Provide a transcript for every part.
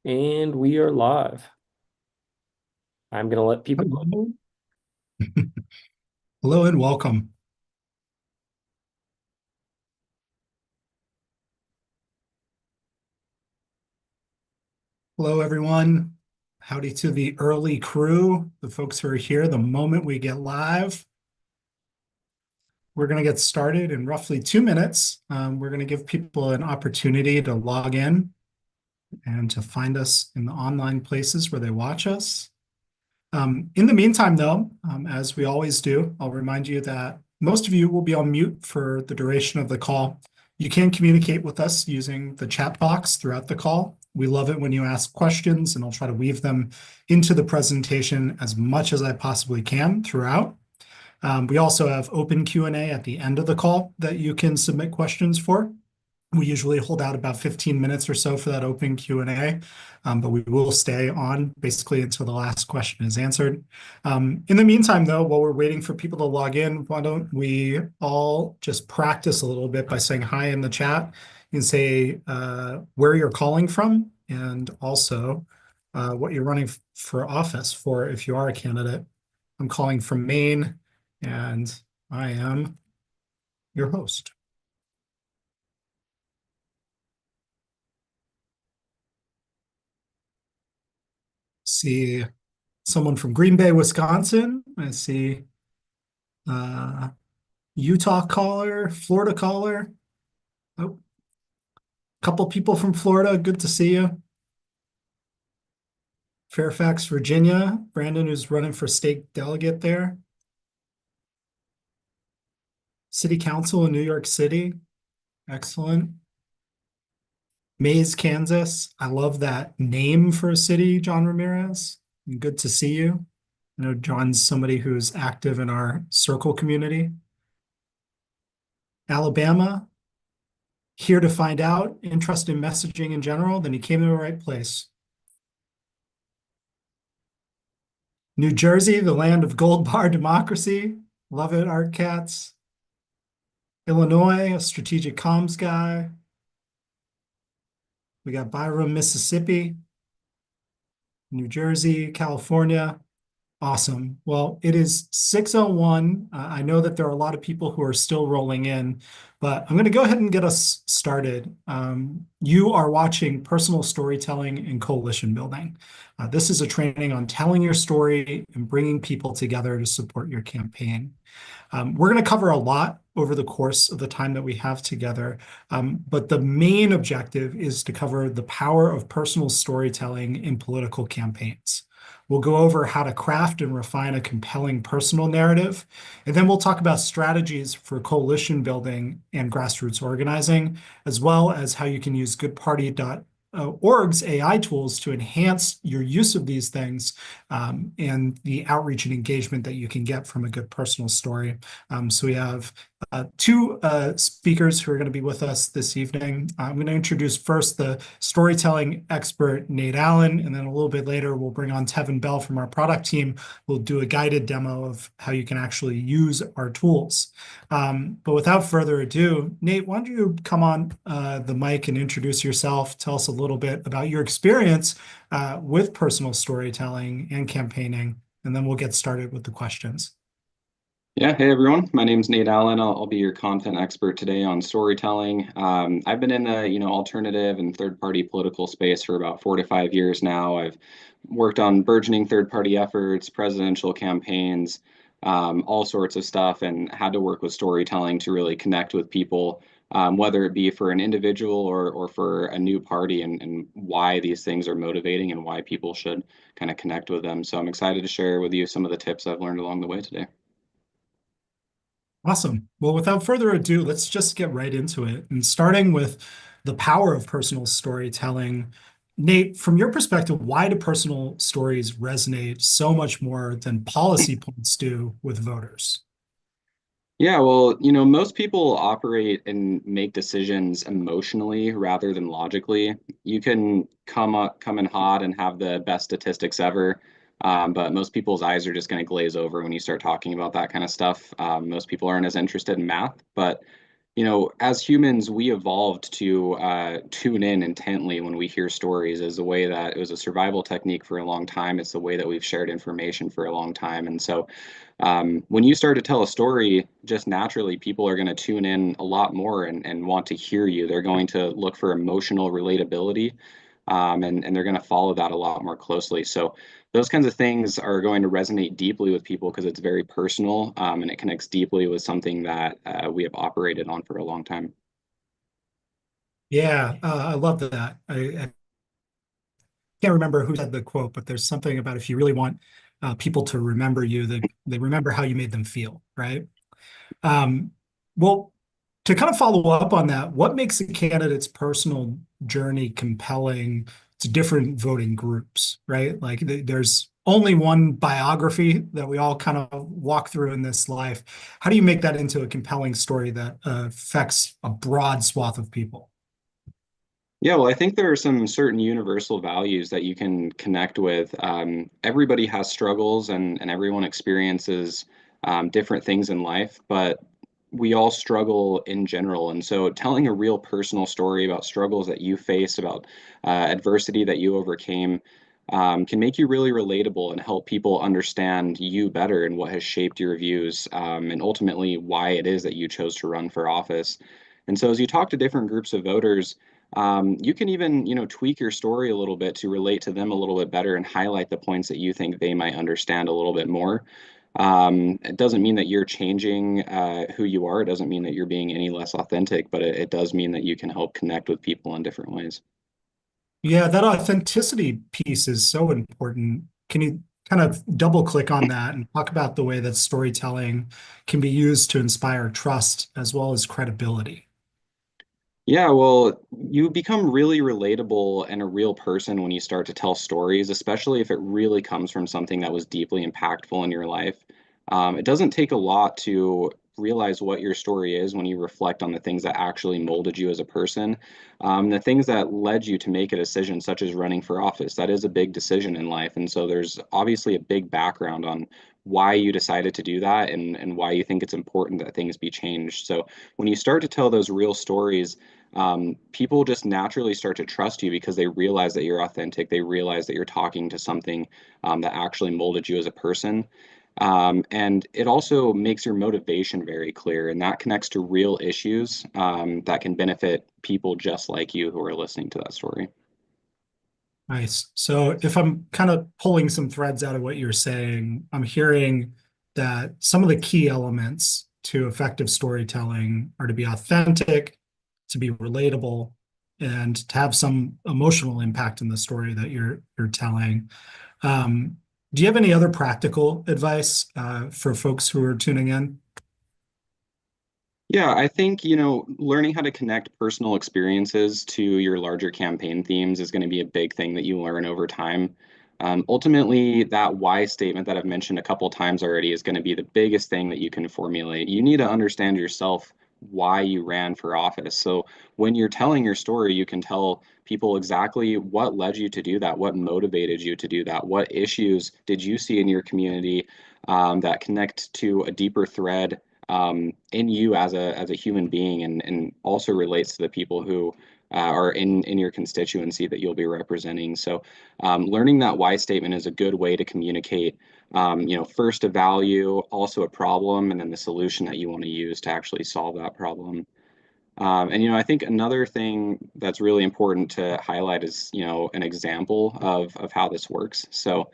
And we are live. I'm going to let people know. Hello. Hello and welcome. Hello, everyone. Howdy to the early crew, the folks who are here the moment we get live. We're going to get started in roughly 2 minutes. We're going to give people an opportunity to log in and to find us in the online places where they watch us. In the meantime, though, as we always do, I'll remind you that most of you will be on mute for the duration of the call. You can communicate with us using the chat box throughout the call. We love it when you ask questions, and I'll try to weave them into the presentation as much as I possibly can throughout. We also have open Q&A at the end of the call that you can submit questions for. We usually hold out about 15 minutes or so for that open Q&A, but we will stay on basically until the last question is answered. In the meantime, though, while we're waiting for people to log in, why don't we all just practice a little bit by saying hi in the chat. You can say where you're calling from and also what you're running for office for if you are a candidate. I'm calling from Maine, and I am your host. See someone from Green Bay, Wisconsin. I see uh, Utah caller, Florida caller. Oh, a couple people from Florida. Good to see you. Fairfax, Virginia. Brandon, who's running for state delegate there. City Council in New York City. Excellent. Mays, Kansas. I love that name for a city, John Ramirez. Good to see you. I know John's somebody who's active in our circle community. Alabama, here to find out, interested in messaging in general, then you came to the right place. New Jersey, the land of gold bar democracy. Love it, Art Cats. Illinois, a strategic comms guy. We got Byram, Mississippi. New Jersey, California. Awesome. Well, it is 6:01. I know that there are a lot of people who are still rolling in, but I'm going to go ahead and get us started. You are watching Personal Storytelling and Coalition Building. This is a training on telling your story and bringing people together to support your campaign. We're going to cover a lot over the course of the time that we have together, but the main objective is to cover the power of personal storytelling in political campaigns. We'll go over how to craft and refine a compelling personal narrative, and then we'll talk about strategies for coalition building and grassroots organizing, as well as how you can use goodparty.org's AI tools to enhance your use of these things and the outreach and engagement that you can get from a good personal story. So we have two speakers who are going to be with us this evening. I'm going to introduce first the storytelling expert, Nate Allen, and then a little bit later, we'll bring on Tevin Bell from our product team. We'll do a guided demo of how you can actually use our tools. But without further ado, Nate, why don't you come on the mic and introduce yourself, tell us a little bit about your experience with personal storytelling and campaigning, and then we'll get started with the questions. Yeah, hey everyone. My name's Nate Allen. I'll be your content expert today on storytelling. I've been in the alternative and third-party political space for about 4 to 5 years now. I've worked on burgeoning third-party efforts, presidential campaigns, all sorts of stuff, and had to work with storytelling to really connect with people, whether it be for an individual or for a new party, and why these things are motivating and why people should kind of connect with them. So I'm excited to share with you some of the tips I've learned along the way today. Awesome. Well, without further ado, let's just get right into it. And starting with the power of personal storytelling, Nate, from your perspective, why do personal stories resonate so much more than policy points do with voters? Yeah, well, most people operate and make decisions emotionally rather than logically. You can come in hot and have the best statistics ever, but most people's eyes are just going to glaze over when you start talking about that kind of stuff. Most people aren't as interested in math, but as humans, we evolved to tune in intently when we hear stories as a way that it was a survival technique for a long time. It's the way that we've shared information for a long time. And so when you start to tell a story, just naturally, people are going to tune in a lot more and want to hear you. They're going to look for emotional relatability, and they're going to follow that a lot more closely. So those kinds of things are going to resonate deeply with people because it's very personal, and it connects deeply with something that we have operated on for a long time. Yeah, I love that. I can't remember who said the quote, but there's something about if you really want people to remember you, they remember how you made them feel, right? Um, well, to kind of follow up on that, what makes a candidate's personal journey compelling to different voting groups, right? Like there's only one biography that we all kind of walk through in this life. How do you make that into a compelling story that affects a broad swath of people? Yeah, well, I think there are some certain universal values that you can connect with. Everybody has struggles and everyone experiences different things in life, but we all struggle in general. And so telling a real personal story about struggles that you face, about adversity that you overcame, can make you really relatable and help people understand you better and what has shaped your views, and ultimately why it is that you chose to run for office. And so as you talk to different groups of voters, you can even, tweak your story a little bit to relate to them a little bit better and highlight the points that you think they might understand a little bit more. It doesn't mean that you're changing who you are. It doesn't mean that you're being any less authentic, but it does mean that you can help connect with people in different ways. Yeah, that authenticity piece is so important. Can you kind of double click on that and talk about the way that storytelling can be used to inspire trust as well as credibility? Yeah, well, you become really relatable and a real person when you start to tell stories, especially if it really comes from something that was deeply impactful in your life. It doesn't take a lot to realize what your story is when you reflect on the things that actually molded you as a person, the things that led you to make a decision, such as running for office. That is a big decision in life. And so there's obviously a big background on why you decided to do that and why you think it's important that things be changed. So when you start to tell those real stories, people just naturally start to trust you because they realize that you're authentic. They realize that you're talking to something that actually molded you as a person. And it also makes your motivation very clear, and that connects to real issues that can benefit people just like you who are listening to that story. Nice. So if I'm kind of pulling some threads out of what you're saying, I'm hearing that some of the key elements to effective storytelling are to be authentic, to be relatable, and to have some emotional impact in the story that you're telling. Um, do you have any other practical advice for folks who are tuning in? Yeah, I think, learning how to connect personal experiences to your larger campaign themes is going to be a big thing that you learn over time. Ultimately, that why statement that I've mentioned a couple times already is going to be the biggest thing that you can formulate. You need to understand yourself why you ran for office. So when you're telling your story, you can tell people exactly what led you to do that, what motivated you to do that, what issues did you see in your community that connect to a deeper thread in you as a human being, and also relates to the people who are in your constituency that you'll be representing. So, learning that why statement is a good way to communicate. First a value, also a problem, and then the solution that you want to use to actually solve that problem. And I think another thing that's really important to highlight is an example of how this works. So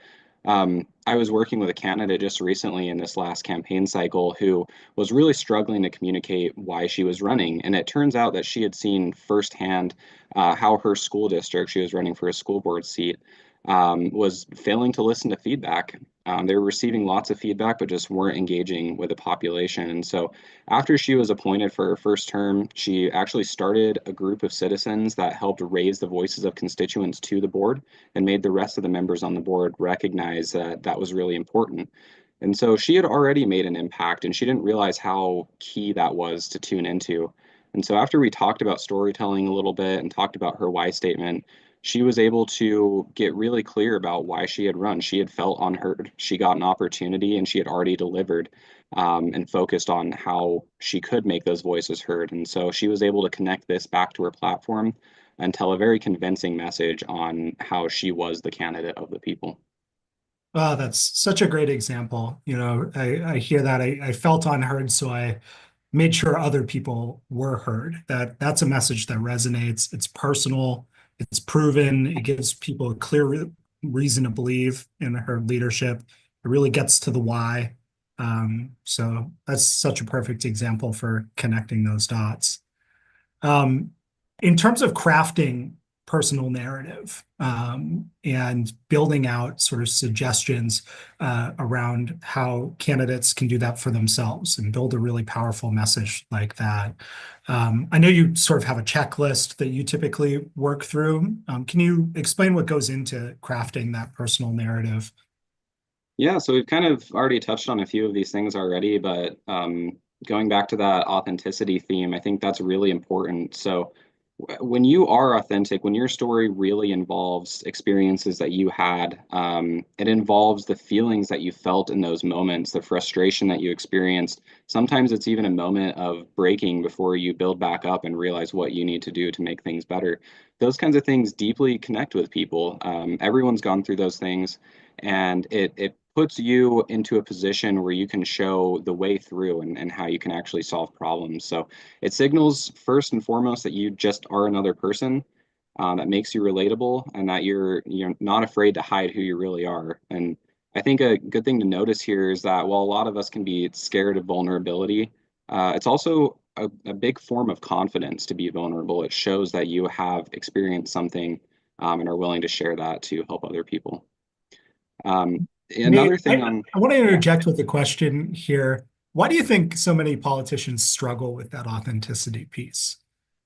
I was working with a candidate just recently in this last campaign cycle who was really struggling to communicate why she was running. And it turns out that she had seen firsthand how her school district, she was running for a school board seat, was failing to listen to feedback. They were receiving lots of feedback, but just weren't engaging with the population. And so after she was appointed for her first term, she actually started a group of citizens that helped raise the voices of constituents to the board and made the rest of the members on the board recognize that that was really important. And so she had already made an impact, and she didn't realize how key that was to tune into. And so after we talked about storytelling a little bit and talked about her why statement, she was able to get really clear about why she had run. She had felt unheard. She got an opportunity and she had already delivered. and focused on how she could make those voices heard. And so she was able to connect this back to her platform and tell a very convincing message on how she was the candidate of the people. Oh, that's such a great example. I hear that. I felt unheard, so I made sure other people were heard. That's a message that resonates. It's personal. It's proven. It gives people a clear reason to believe in her leadership. It really gets to the why. So that's such a perfect example for connecting those dots. Um, in terms of crafting personal narrative and building out sort of suggestions around how candidates can do that for themselves and build a really powerful message like that. I know you sort of have a checklist that you typically work through. Can you explain what goes into crafting that personal narrative? Yeah, so we've kind of already touched on a few of these things already, but going back to that authenticity theme, I think that's really important. So when you are authentic, when your story really involves experiences that you had, it involves the feelings that you felt in those moments, the frustration that you experienced. Sometimes it's even a moment of breaking before you build back up and realize what you need to do to make things better. Those kinds of things deeply connect with people. Everyone's gone through those things, and it puts you into a position where you can show the way through and how you can actually solve problems. So it signals first and foremost that you just are another person, that makes you relatable, and that you're not afraid to hide who you really are. And I think a good thing to notice here is that while a lot of us can be scared of vulnerability, it's also a big form of confidence to be vulnerable. It shows that you have experienced something, and are willing to share that to help other people. Another Nate, thing on, I want to yeah, interject with a question here. Why do you think so many politicians struggle with that authenticity piece?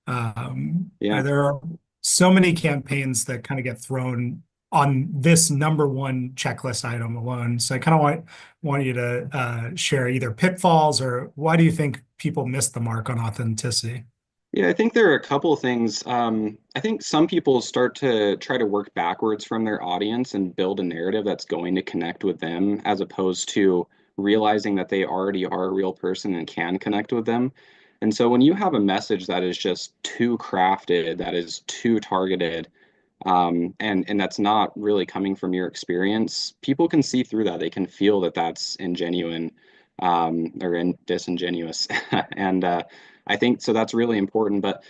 yeah. There are so many campaigns that kind of get thrown on this number one checklist item alone. So I kind of want you to share either pitfalls or why do you think people miss the mark on authenticity? Yeah, I think there are a couple of things. I think some people start to try to work backwards from their audience and build a narrative that's going to connect with them, as opposed to realizing that they already are a real person and can connect with them. And so when you have a message that is just too crafted, that is too targeted, and that's not really coming from your experience, people can see through that. They can feel that that's ingenuine, disingenuous, and I think so. That's really important. But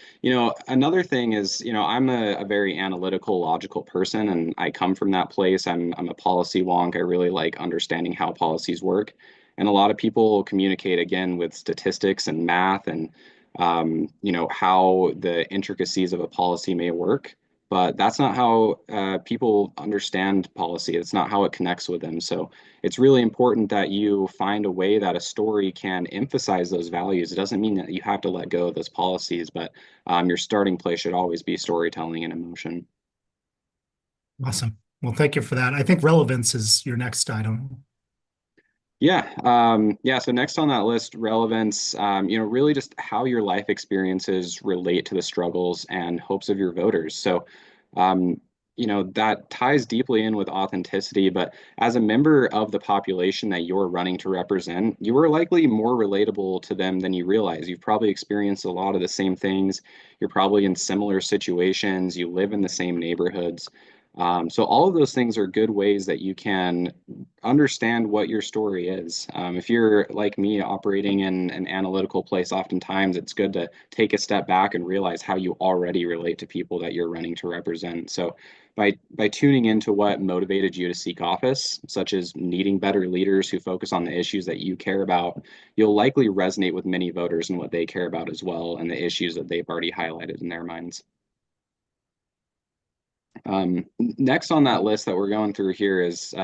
another thing is, I'm a very analytical, logical person, and I come from that place. I'm a policy wonk. I really like understanding how policies work, and a lot of people communicate again with statistics and math and how the intricacies of a policy may work, but that's not how people understand policy. It's not how it connects with them. So it's really important that you find a way that a story can emphasize those values. It doesn't mean that you have to let go of those policies, but your starting place should always be storytelling and emotion. Awesome. Well, thank you for that. I think relevance is your next item. Yeah. So next on that list, relevance, really just how your life experiences relate to the struggles and hopes of your voters. So, um, that ties deeply in with authenticity, but as a member of the population that you're running to represent, you are likely more relatable to them than you realize. You've probably experienced a lot of the same things. You're probably in similar situations. You live in the same neighborhoods. So all of those things are good ways that you can understand what your story is. If you're like me operating in an analytical place, oftentimes it's good to take a step back and realize how you already relate to people that you're running to represent. So by tuning into what motivated you to seek office, such as needing better leaders who focus on the issues that you care about, you'll likely resonate with many voters and what they care about as well, and the issues that they've already highlighted in their minds. Next on that list that we're going through here is,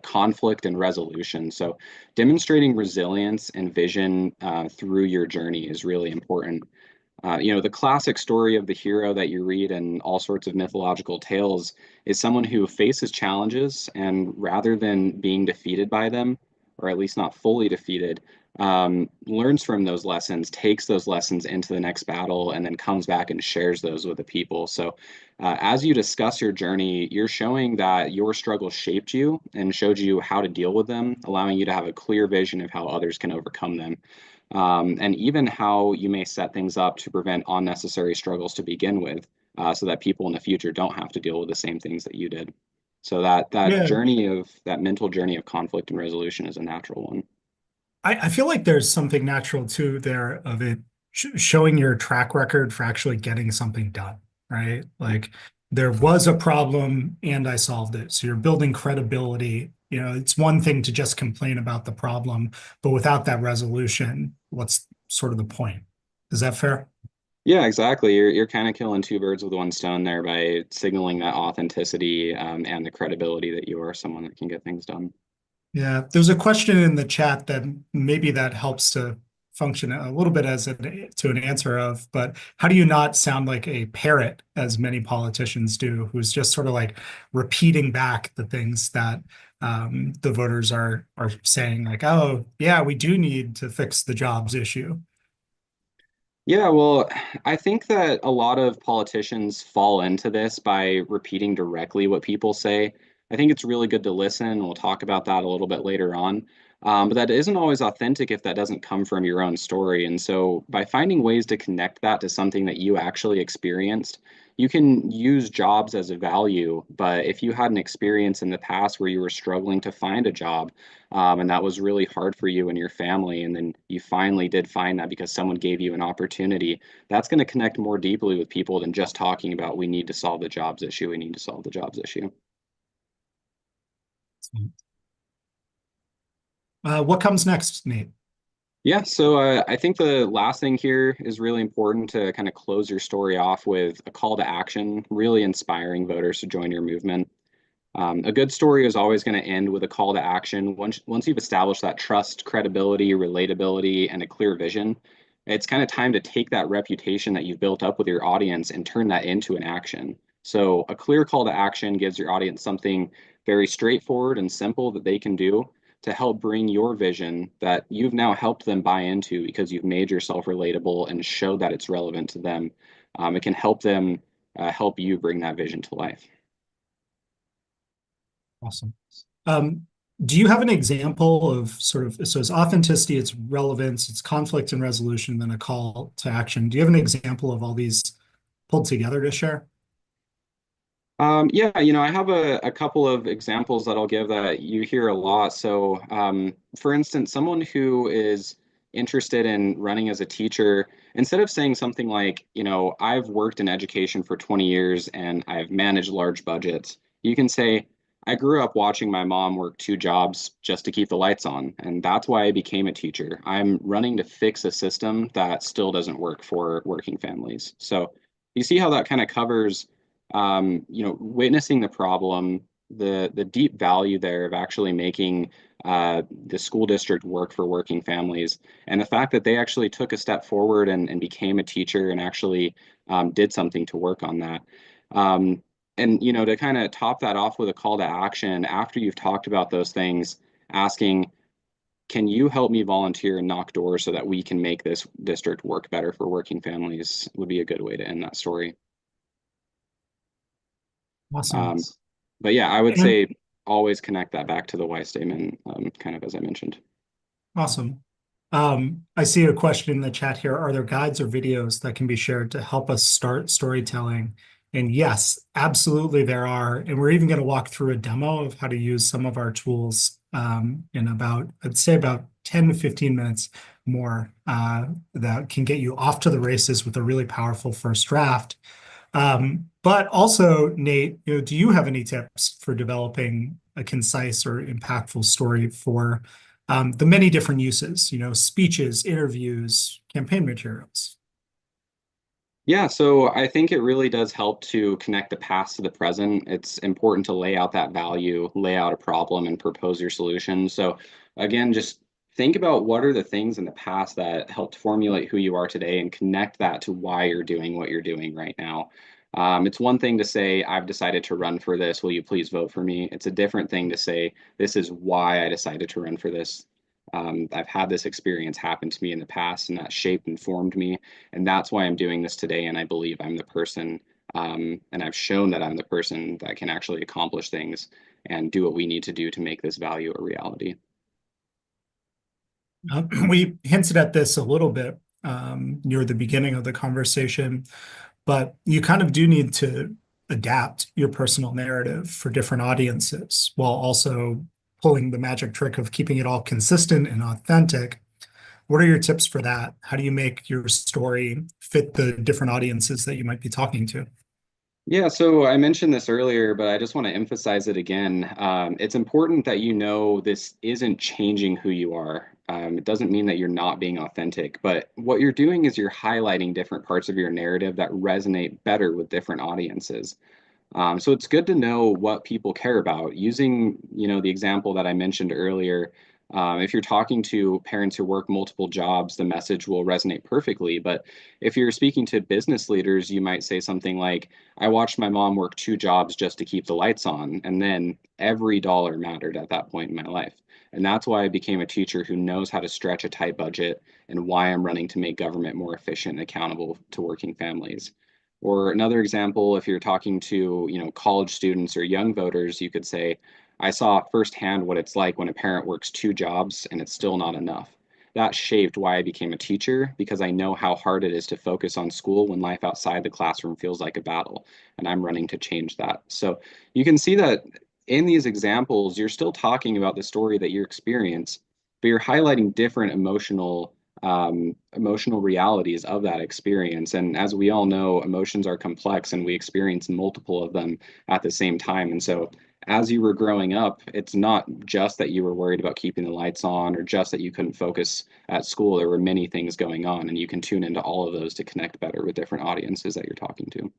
conflict and resolution. So demonstrating resilience and vision through your journey is really important. The classic story of the hero that you read in all sorts of mythological tales is someone who faces challenges and rather than being defeated by them, or at least not fully defeated, learns from those lessons, takes those lessons into the next battle, and then comes back and shares those with the people. So, as you discuss your journey, you're showing that your struggle shaped you and showed you how to deal with them, allowing you to have a clear vision of how others can overcome them. And even how you may set things up to prevent unnecessary struggles to begin with, so that people in the future don't have to deal with the same things that you did. So that Yeah, journey of that mental journey of conflict and resolution is a natural one. I feel like there's something natural too there of it showing your track record for actually getting something done, right? Like there was a problem and I solved it. So you're building credibility. You know, it's one thing to just complain about the problem, but without that resolution, what's sort of the point? Is that fair? Yeah, exactly. You're kind of killing two birds with one stone there by signaling that authenticity, and the credibility that you are someone that can get things done. Yeah, there's a question in the chat that maybe that helps to function a little bit as to an answer of, but how do you not sound like a parrot, as many politicians do, who's just sort of like repeating back the things that the voters are saying, like, oh, yeah, we do need to fix the jobs issue. Yeah, well, I think that a lot of politicians fall into this by repeating directly what people say. I think it's really good to listen. We'll talk about that a little bit later on. But that isn't always authentic if that doesn't come from your own story. And so, by finding ways to connect that to something that you actually experienced, you can use jobs as a value. But if you had an experience in the past where you were struggling to find a job, and that was really hard for you and your family, and then you finally did find that because someone gave you an opportunity, that's going to connect more deeply with people than just talking about we need to solve the jobs issue, we need to solve the jobs issue. What comes next, Nate? Yeah, so I think the last thing here is really important to kind of close your story off with a call to action, really inspiring voters to join your movement. A good story is always going to end with a call to action. Once you've established that trust, credibility, relatability, and a clear vision, it's kind of time to take that reputation that you've built up with your audience and turn that into an action. So a clear call to action gives your audience something very straightforward and simple that they can do to help bring your vision that you've now helped them buy into because you've made yourself relatable and showed that it's relevant to them. It can help them help you bring that vision to life. Awesome. Um, do you have an example of sort of, so it's authenticity, it's relevance, it's conflict and resolution, then a call to action. Do you have an example of all these pulled together to share? Yeah, I have a couple of examples that I'll give that you hear a lot. So, for instance, someone who is interested in running as a teacher, instead of saying something like, I've worked in education for 20 years and I've managed large budgets, you can say, I grew up watching my mom work two jobs just to keep the lights on, and that's why I became a teacher. I'm running to fix a system that still doesn't work for working families. So, you see how that kind of covers witnessing the problem, the deep value there of actually making the school district work for working families, and the fact that they actually took a step forward and became a teacher and actually did something to work on that. And to kind of top that off with a call to action after you've talked about those things, asking, can you help me volunteer and knock doors so that we can make this district work better for working families would be a good way to end that story. Awesome. Um, but yeah, I would And say always connect that back to the why statement, kind of as I mentioned. awesome. I see a question in the chat here. Are there guides or videos that can be shared to help us start storytelling? And yes, absolutely there are. And we're even going to walk through a demo of how to use some of our tools in about, I'd say about 10 to 15 minutes more that can get you off to the races with a really powerful first draft. But also, Nate, do you have any tips for developing a concise or impactful story for the many different uses, speeches, interviews, campaign materials? Yeah, so I think it really does help to connect the past to the present. It's important to lay out that value, lay out a problem, and propose your solution. So again, just think about what are the things in the past that helped formulate who you are today and connect that to why you're doing what you're doing right now. It's one thing to say, I've decided to run for this. Will you please vote for me? It's a different thing to say, this is why I decided to run for this. I've had this experience happen to me in the past, and that shaped and formed me. And that's why I'm doing this today. And I believe I'm the person, and I've shown that I'm the person that can actually accomplish things and do what we need to do to make this value a reality. We hinted at this a little bit near the beginning of the conversation, but you kind of do need to adapt your personal narrative for different audiences while also pulling the magic trick of keeping it all consistent and authentic. What are your tips for that? How do you make your story fit the different audiences that you might be talking to? Yeah, so I mentioned this earlier, but I just want to emphasize it again. It's important that you know this isn't changing who you are. It doesn't mean that you're not being authentic, but what you're doing is you're highlighting different parts of your narrative that resonate better with different audiences. So it's good to know what people care about. Using, the example that I mentioned earlier, if you're talking to parents who work multiple jobs, the message will resonate perfectly. But if you're speaking to business leaders, you might say something like, I watched my mom work two jobs just to keep the lights on. And then every dollar mattered at that point in my life. And that's why I became a teacher who knows how to stretch a tight budget and why I'm running to make government more efficient and accountable to working families. Or another example, if you're talking to, college students or young voters, you could say, I saw firsthand what it's like when a parent works two jobs and it's still not enough. That shaped why I became a teacher because I know how hard it is to focus on school when life outside the classroom feels like a battle, and I'm running to change that. So you can see that in these examples, you're still talking about the story that you experience, but you're highlighting different emotional realities of that experience. And as we all know, emotions are complex and we experience multiple of them at the same time. And so as you were growing up, it's not just that you were worried about keeping the lights on or just that you couldn't focus at school. There were many things going on, and you can tune into all of those to connect better with different audiences that you're talking to.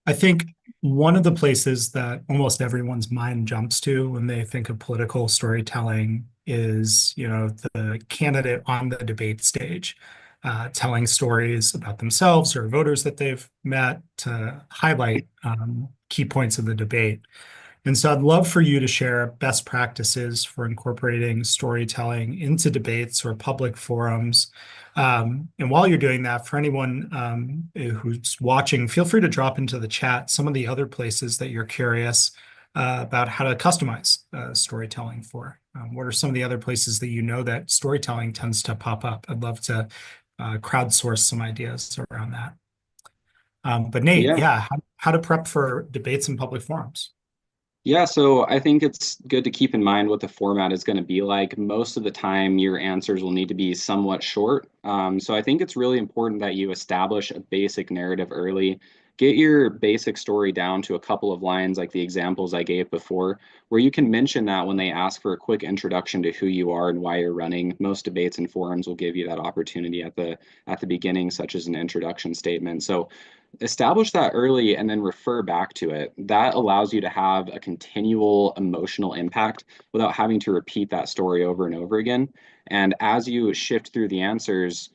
I think one of the places that almost everyone's mind jumps to when they think of political storytelling is, the candidate on the debate stage, telling stories about themselves or voters that they've met to highlight key points of the debate. And so I'd love for you to share best practices for incorporating storytelling into debates or public forums. And while you're doing that, for anyone who's watching, feel free to drop into the chat some of the other places that you're curious about how to customize storytelling for. What are some of the other places that you know that storytelling tends to pop up? I'd love to crowdsource some ideas around that. But Nate, Yeah. yeah, how to prep for debates in public forums. Yeah, so I think it's good to keep in mind what the format is going to be like. Most of the time, your answers will need to be somewhat short. So I think it's really important that you establish a basic narrative early. Get your basic story down to a couple of lines, like the examples I gave before, where you can mention that when they ask for a quick introduction to who you are and why you're running. Most debates and forums will give you that opportunity at the beginning, such as an introduction statement. So establish that early and then refer back to it. That allows you to have a continual emotional impact without having to repeat that story over and over again. And as you shift through the answers,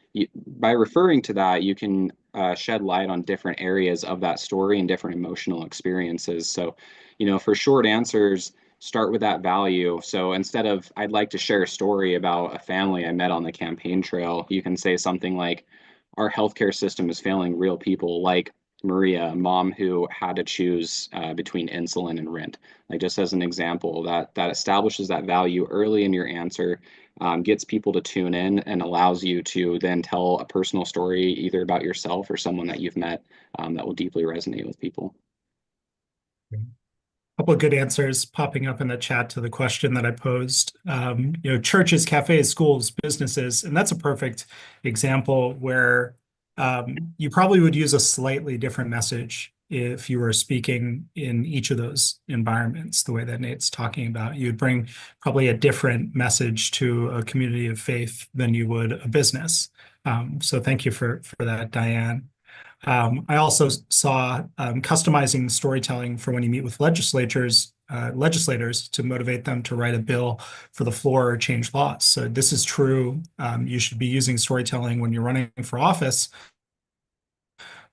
by referring to that, you can shed light on different areas of that story and different emotional experiences. So, for short answers, start with that value. So instead of, I'd like to share a story about a family I met on the campaign trail, you can say something like, our healthcare system is failing real people like Maria, a mom who had to choose between insulin and rent. Like just as an example, that establishes that value early in your answer, gets people to tune in, and allows you to then tell a personal story either about yourself or someone that you've met that will deeply resonate with people. Couple of good answers popping up in the chat to the question that I posed. Churches, cafes, schools, businesses, and that's a perfect example where you probably would use a slightly different message if you were speaking in each of those environments, the way that Nate's talking about. You would bring probably a different message to a community of faith than you would a business. So thank you for that, Diane. I also saw customizing storytelling for when you meet with legislators to motivate them to write a bill for the floor or change laws. So this is true. You should be using storytelling when you're running for office,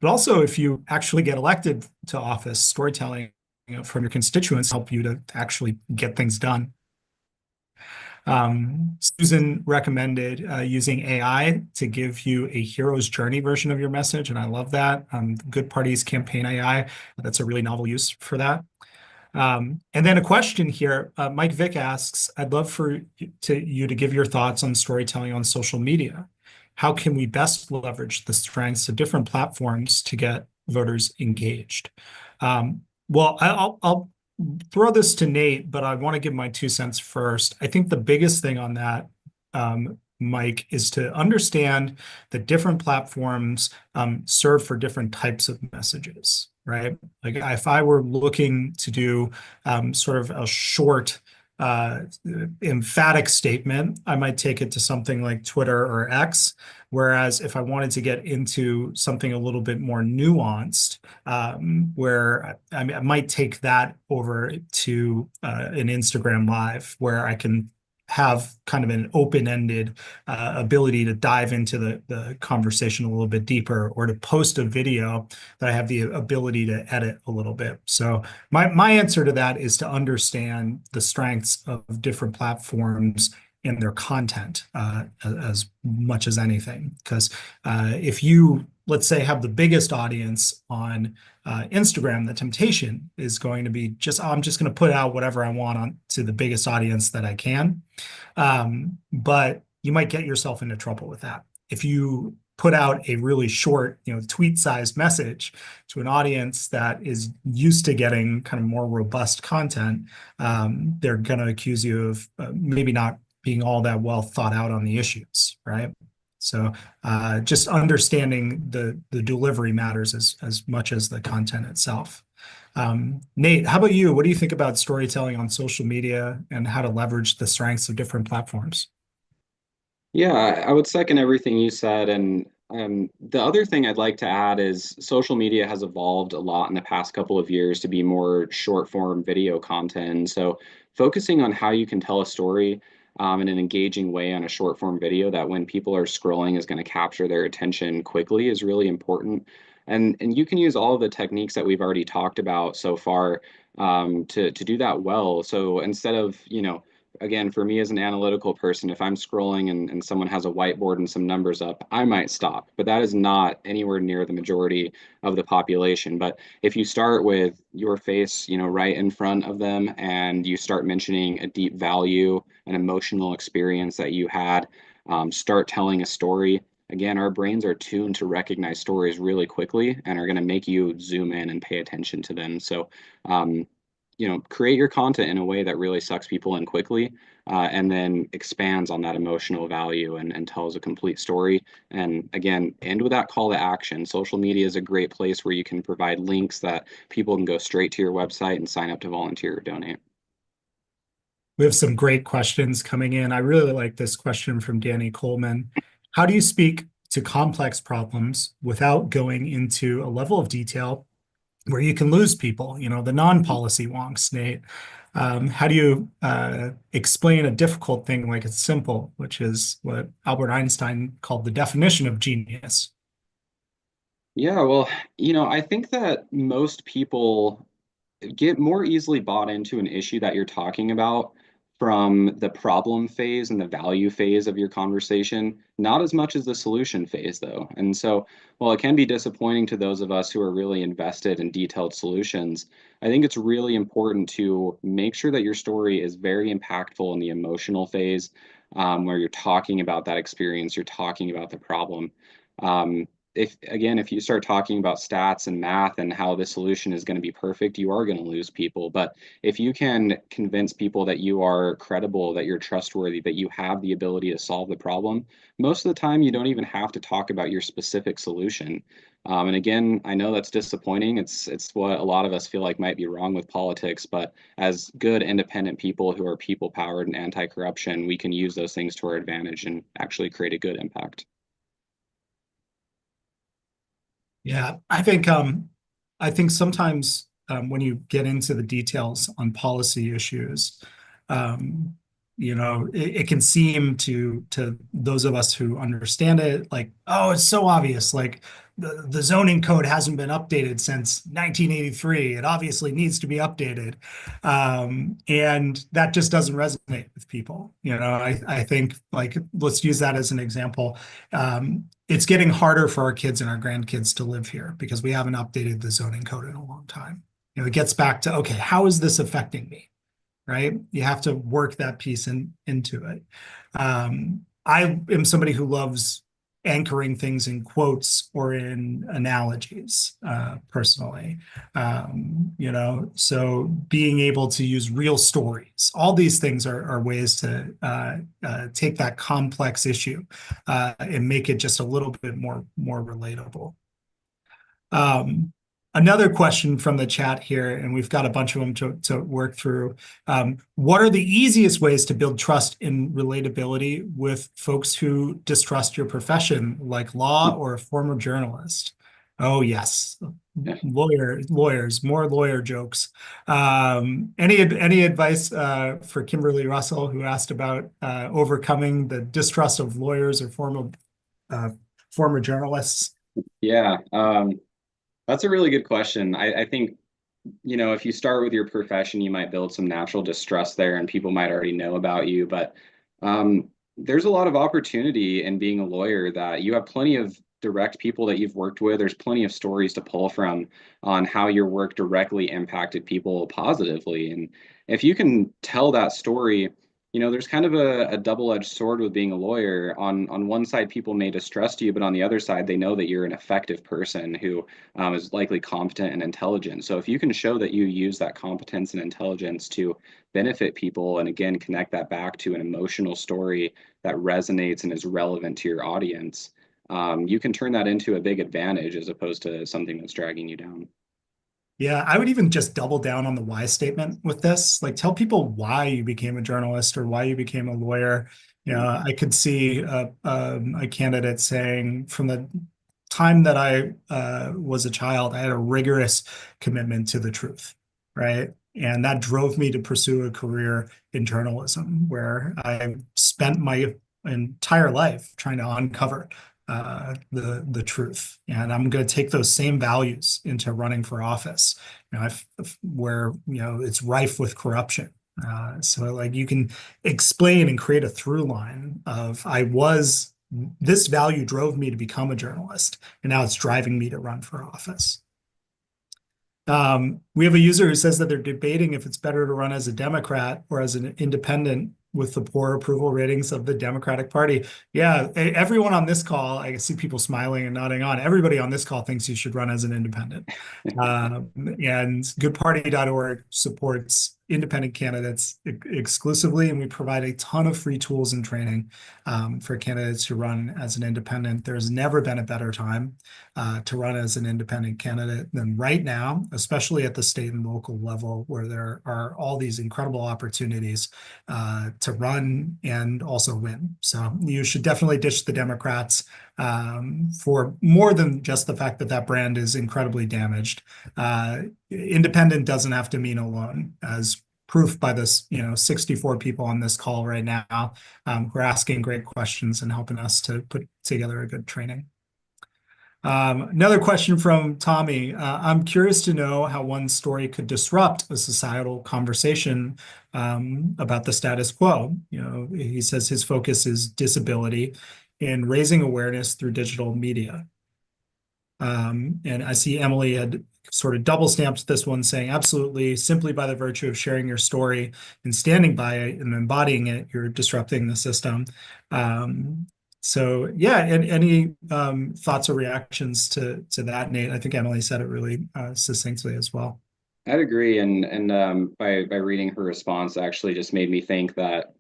but also if you actually get elected to office, storytelling from your constituents help you to actually get things done. Susan recommended using AI to give you a hero's journey version of your message, and I love that. Good Parties Campaign AI, that's a really novel use for that. And then a question here, Mike Vick asks, I'd love for you to give your thoughts on storytelling on social media. How can we best leverage the strengths of different platforms to get voters engaged? Well, I'll throw this to Nate, but I want to give my 2 cents first. I think the biggest thing on that, Mike, is to understand that different platforms serve for different types of messages, right? Like if I were looking to do sort of a short, emphatic statement, I might take it to something like Twitter or X. Whereas if I wanted to get into something a little bit more nuanced, where I mean, I might take that over to an Instagram Live where I can have kind of an open-ended ability to dive into the conversation a little bit deeper, or to post a video that I have the ability to edit a little bit. So my answer to that is to understand the strengths of different platforms in their content as much as anything. Because if you, let's say, have the biggest audience on Instagram, the temptation is going to be just, I'm just going to put out whatever I want on to the biggest audience that I can. But you might get yourself into trouble with that. If you put out a really short, tweet-sized message to an audience that is used to getting kind of more robust content, they're going to accuse you of maybe not being all that well thought out on the issues, right? So just understanding the delivery matters as much as the content itself. Nate, how about you? What do you think about storytelling on social media and how to leverage the strengths of different platforms? Yeah, I would second everything you said. And the other thing I'd like to add is social media has evolved a lot in the past couple of years to be more short form video content. So focusing on how you can tell a story in an engaging way on a short form video that when people are scrolling is going to capture their attention quickly is really important. And you can use all of the techniques that we've already talked about so far to do that well. So instead of, again, for me as an analytical person, if I'm scrolling and someone has a whiteboard and some numbers up, I might stop. But that is not anywhere near the majority of the population. But if you start with your face, right in front of them, and you start mentioning a deep value, an emotional experience that you had, start telling a story. Again, our brains are tuned to recognize stories really quickly and are going to make you zoom in and pay attention to them. So, create your content in a way that really sucks people in quickly, and then expands on that emotional value and tells a complete story. And again, end with that call to action. Social media is a great place where you can provide links that people can go straight to your website and sign up to volunteer or donate. We have some great questions coming in. I really like this question from Danny Coleman. How do you speak to complex problems without going into a level of detail where you can lose people, the non-policy wonks, Nate? How do you explain a difficult thing like it's simple, which is what Albert Einstein called the definition of genius? Yeah, well, I think that most people get more easily bought into an issue that you're talking about from the problem phase and the value phase of your conversation, not as much as the solution phase, though. And so, while it can be disappointing to those of us who are really invested in detailed solutions, I think it's really important to make sure that your story is very impactful in the emotional phase, where you're talking about that experience, you're talking about the problem. If you start talking about stats and math and how the solution is going to be perfect, you are going to lose people. But if you can convince people that you are credible, that you're trustworthy, that you have the ability to solve the problem, most of the time you don't even have to talk about your specific solution. And again, I know that's disappointing. It's what a lot of us feel like might be wrong with politics. But as good independent people who are people powered and anti-corruption, we can use those things to our advantage and actually create a good impact. Yeah, I think sometimes when you get into the details on policy issues, um, it can seem to those of us who understand it like, oh, it's so obvious. Like, the zoning code hasn't been updated since 1983. It obviously needs to be updated. And that just doesn't resonate with people. I think, like, let's use that as an example. It's getting harder for our kids and our grandkids to live here because we haven't updated the zoning code in a long time. It gets back to, okay, how is this affecting me? Right? You have to work that piece into it. I am somebody who loves anchoring things in quotes or in analogies, personally. So being able to use real stories, all these things are ways to take that complex issue and make it just a little bit more relatable. Another question from the chat here, and we've got a bunch of them to work through. What are the easiest ways to build trust and relatability with folks who distrust your profession, like law or a former journalist? Oh, yes. Yeah. Lawyers, more lawyer jokes. Any advice for Kimberly Russell, who asked about overcoming the distrust of lawyers or former journalists? Yeah, that's a really good question. I think, if you start with your profession, you might build some natural distrust there and people might already know about you. But there's a lot of opportunity in being a lawyer that you have plenty of direct people that you've worked with. There's plenty of stories to pull from on how your work directly impacted people positively. And if you can tell that story, there's kind of a double-edged sword with being a lawyer. On one side, people may distrust you, but on the other side, they know that you're an effective person who is likely competent and intelligent. So if you can show that you use that competence and intelligence to benefit people, and again, connect that back to an emotional story that resonates and is relevant to your audience, you can turn that into a big advantage as opposed to something that's dragging you down. Yeah, I would even just double down on the why statement with this. Like, tell people why you became a journalist or why you became a lawyer. I could see a candidate saying, from the time that I was a child, I had a rigorous commitment to the truth, right? And that drove me to pursue a career in journalism, where I spent my entire life trying to uncover the truth. And I'm going to take those same values into running for office, where it's rife with corruption. So, like, you can explain and create a through line of, this value drove me to become a journalist, and now it's driving me to run for office. We have a user who says that they're debating if it's better to run as a Democrat or as an independent with the poor approval ratings of the Democratic Party. Yeah, everyone on this call, I see people smiling and nodding on. Everybody on this call thinks you should run as an independent. And goodparty.org supports independent candidates exclusively, and we provide a ton of free tools and training for candidates who run as an independent. There's never been a better time to run as an independent candidate than right now, especially at the state and local level, where there are all these incredible opportunities to run and also win. So you should definitely ditch the Democrats for more than just the fact that that brand is incredibly damaged. Independent doesn't have to mean alone, as proof by this, 64 people on this call right now who are asking great questions and helping us to put together a good training. Another question from Tommy. I'm curious to know how one story could disrupt a societal conversation about the status quo. He says his focus is disability and raising awareness through digital media. And I see Emily had sort of double stamped this one, saying, absolutely, simply by the virtue of sharing your story and standing by it and embodying it, you're disrupting the system. So yeah, and any thoughts or reactions to that, Nate? I think Emily said it really succinctly as well. I'd agree, and by reading her response, actually just made me think that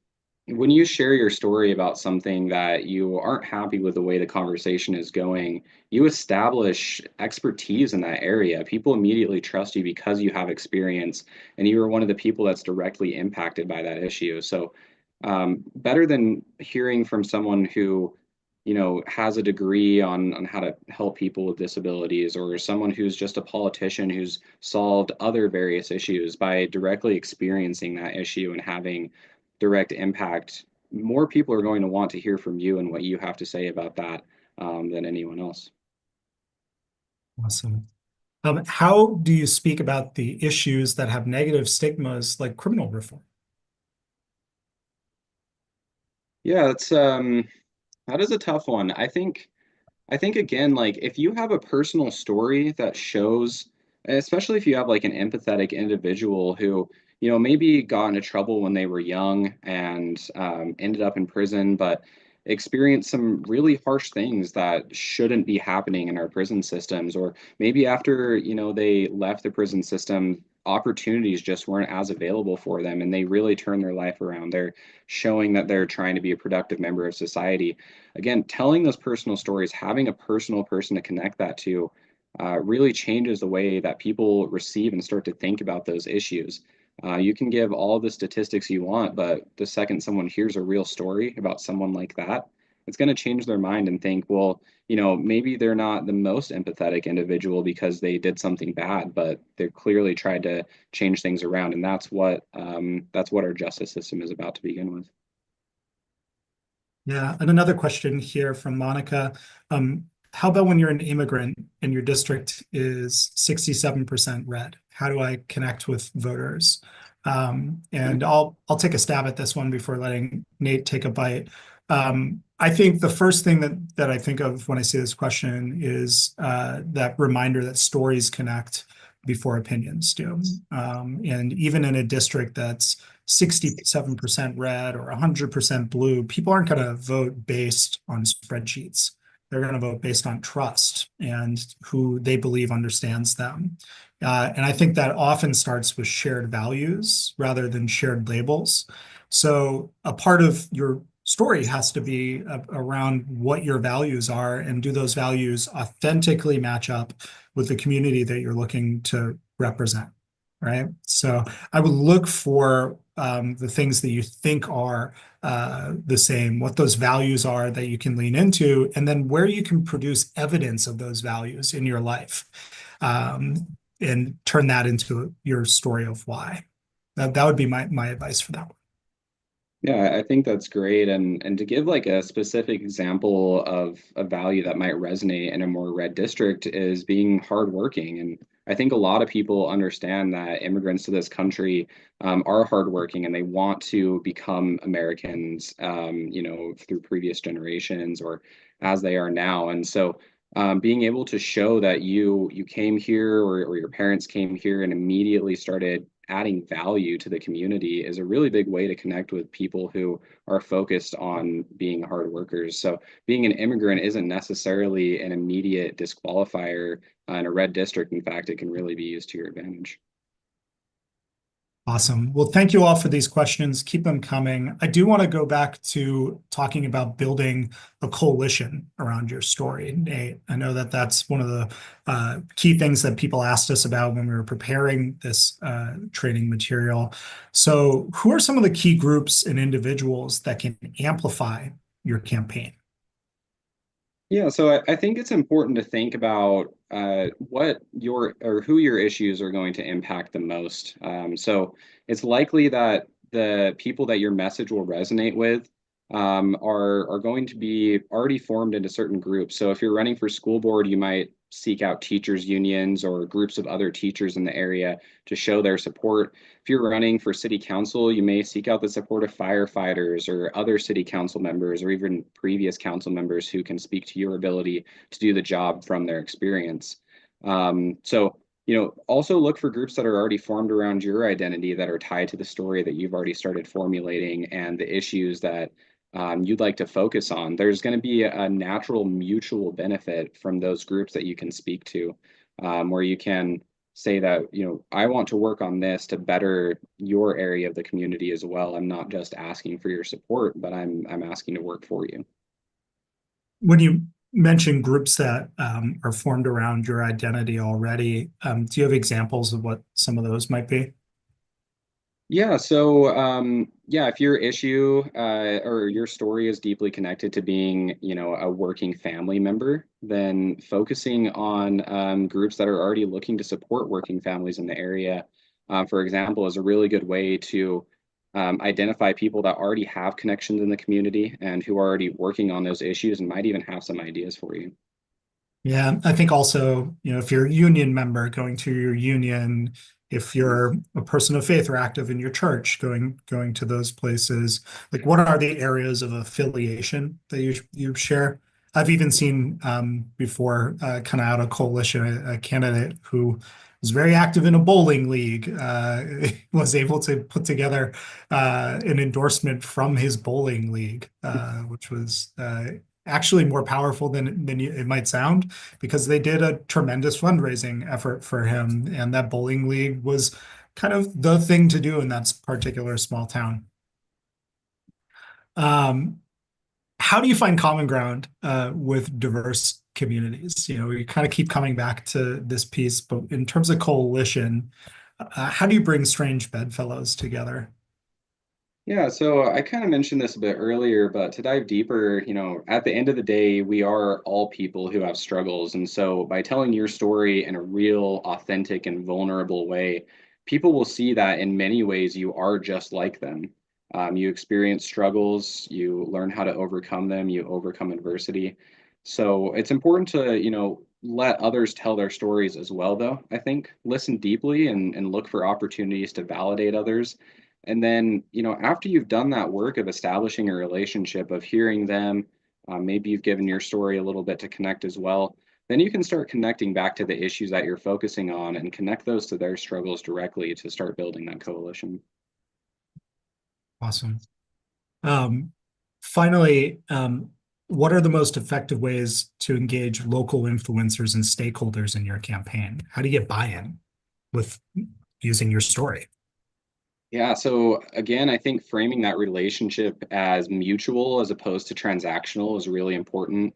when you share your story about something that you aren't happy with the way the conversation is going, you establish expertise in that area. People immediately trust you because you have experience and you are one of the people that's directly impacted by that issue. So better than hearing from someone who, has a degree on how to help people with disabilities, or someone who's just a politician who's solved other various issues, by directly experiencing that issue and having direct impact, more people are going to want to hear from you and what you have to say about that than anyone else. Awesome. How do you speak about the issues that have negative stigmas like criminal reform? Yeah, that is a tough one. I think again, like if you have a personal story that shows, especially if you have like an empathetic individual who, maybe got into trouble when they were young and ended up in prison, but experienced some really harsh things that shouldn't be happening in our prison systems, or maybe after, they left the prison system, opportunities just weren't as available for them and they really turned their life around. They're showing that they're trying to be a productive member of society. Again, telling those personal stories, having a personal person to connect that to, really changes the way that people receive and start to think about those issues. You can give all the statistics you want, but the second someone hears a real story about someone like that, it's going to change their mind and think, well, maybe they're not the most empathetic individual because they did something bad, but they clearly tried to change things around, and that's what our justice system is about to begin with. Yeah, and another question here from Monica. How about when you're an immigrant and your district is 67% red? How do I connect with voters? And I'll take a stab at this one before letting Nate take a bite. I think the first thing that I think of when I see this question is that reminder that stories connect before opinions do. And even in a district that's 67% red or 100% blue, people aren't going to vote based on spreadsheets. They're going to vote based on trust and who they believe understands them. And I think that often starts with shared values rather than shared labels. So a part of your story has to be around what your values are, and do those values authentically match up with the community that you're looking to represent, right? So I would look for the things that you think are the same, what those values are that you can lean into, and then where you can produce evidence of those values in your life, and turn that into your story of why. That would be my advice for that one. Yeah, I think that's great. And to give like a specific example of a value that might resonate in a more red district is being hardworking. And I think a lot of people understand that immigrants to this country are hardworking and they want to become Americans, through previous generations or as they are now. And so being able to show that you came here, or your parents came here and immediately started adding value to the community is a really big way to connect with people who are focused on being hard workers. So being an immigrant isn't necessarily an immediate disqualifier in a red district. In fact, it can really be used to your advantage. Awesome. Well, thank you all for these questions. Keep them coming. I do want to go back to talking about building a coalition around your story, Nate. I know that that's one of the key things that people asked us about when we were preparing this training material. So, who are some of the key groups and individuals that can amplify your campaign? Yeah, so I think it's important to think about what your or who your issues are going to impact the most. So it's likely that the people that your message will resonate with are going to be already formed into certain groups. So if you're running for school board, you might seek out teachers unions or groups of other teachers in the area to show their support. If you're running for city council, you may seek out the support of firefighters or other city council members or even previous council members who can speak to your ability to do the job from their experience. So, also look for groups that are already formed around your identity that are tied to the story that you've already started formulating and the issues that you'd like to focus on. There's going to be a natural mutual benefit from those groups that you can speak to, where you can say that, I want to work on this to better your area of the community as well. I'm not just asking for your support, but I'm asking to work for you. When you mention groups that are formed around your identity already, do you have examples of what some of those might be? Yeah, so if your issue or your story is deeply connected to being, a working family member, then focusing on groups that are already looking to support working families in the area, for example, is a really good way to identify people that already have connections in the community and who are already working on those issues and might even have some ideas for you. Yeah, I think also, if you're a union member going to your union, if you're a person of faith or active in your church going to those places, like what are the areas of affiliation that you share? I've even seen before kind of out of coalition a candidate who was very active in a bowling league was able to put together an endorsement from his bowling league, which was actually more powerful than it might sound because they did a tremendous fundraising effort for him, and that bowling league was kind of the thing to do in that particular small town. Um, how do you find common ground with diverse communities? We kind of keep coming back to this piece, but in terms of coalition, how do you bring strange bedfellows together? Yeah, so I kind of mentioned this a bit earlier, but to dive deeper, at the end of the day, we are all people who have struggles. And so by telling your story in a real, authentic, and vulnerable way, people will see that in many ways you are just like them. You experience struggles, you learn how to overcome them, you overcome adversity. So it's important to, let others tell their stories as well, though. I think listen deeply and look for opportunities to validate others, and then, after you've done that work of establishing a relationship, of hearing them, maybe you've given your story a little bit to connect as well, then you can start connecting back to the issues that you're focusing on and connect those to their struggles directly to start building that coalition. Awesome. Um, Finally, what are the most effective ways to engage local influencers and stakeholders in your campaign? How do you get buy-in with using your story? Yeah, so again, I think framing that relationship as mutual as opposed to transactional is really important.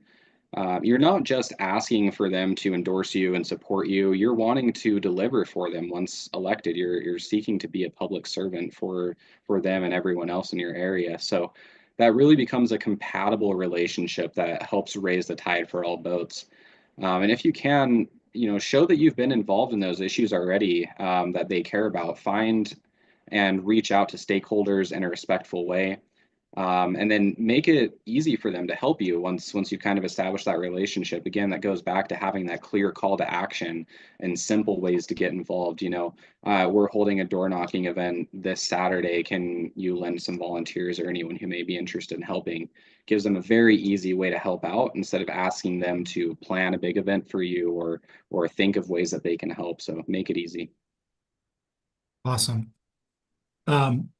You're not just asking for them to endorse you and support you. You're wanting to deliver for them once elected. You're seeking to be a public servant for them and everyone else in your area. So that really becomes a compatible relationship that helps raise the tide for all boats. And if you can, show that you've been involved in those issues already, that they care about. Find and reach out to stakeholders in a respectful way, and then make it easy for them to help you once you kind of establish that relationship. Again, that goes back to having that clear call to action and simple ways to get involved. We're holding a door knocking event this Saturday. Can you lend some volunteers or anyone who may be interested in helping? Gives them a very easy way to help out instead of asking them to plan a big event for you or think of ways that they can help. So make it easy. Awesome. Um,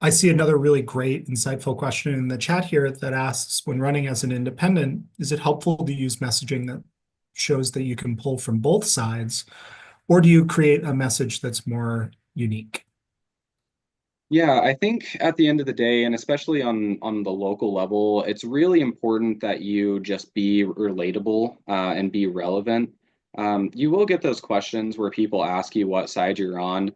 I see another really great, insightful question in the chat here that asks, when running as an independent, is it helpful to use messaging that shows that you can pull from both sides, or do you create a message that's more unique? Yeah, I think at the end of the day, and especially on the local level, it's really important that you just be relatable and be relevant. You will get those questions where people ask you what side you're on,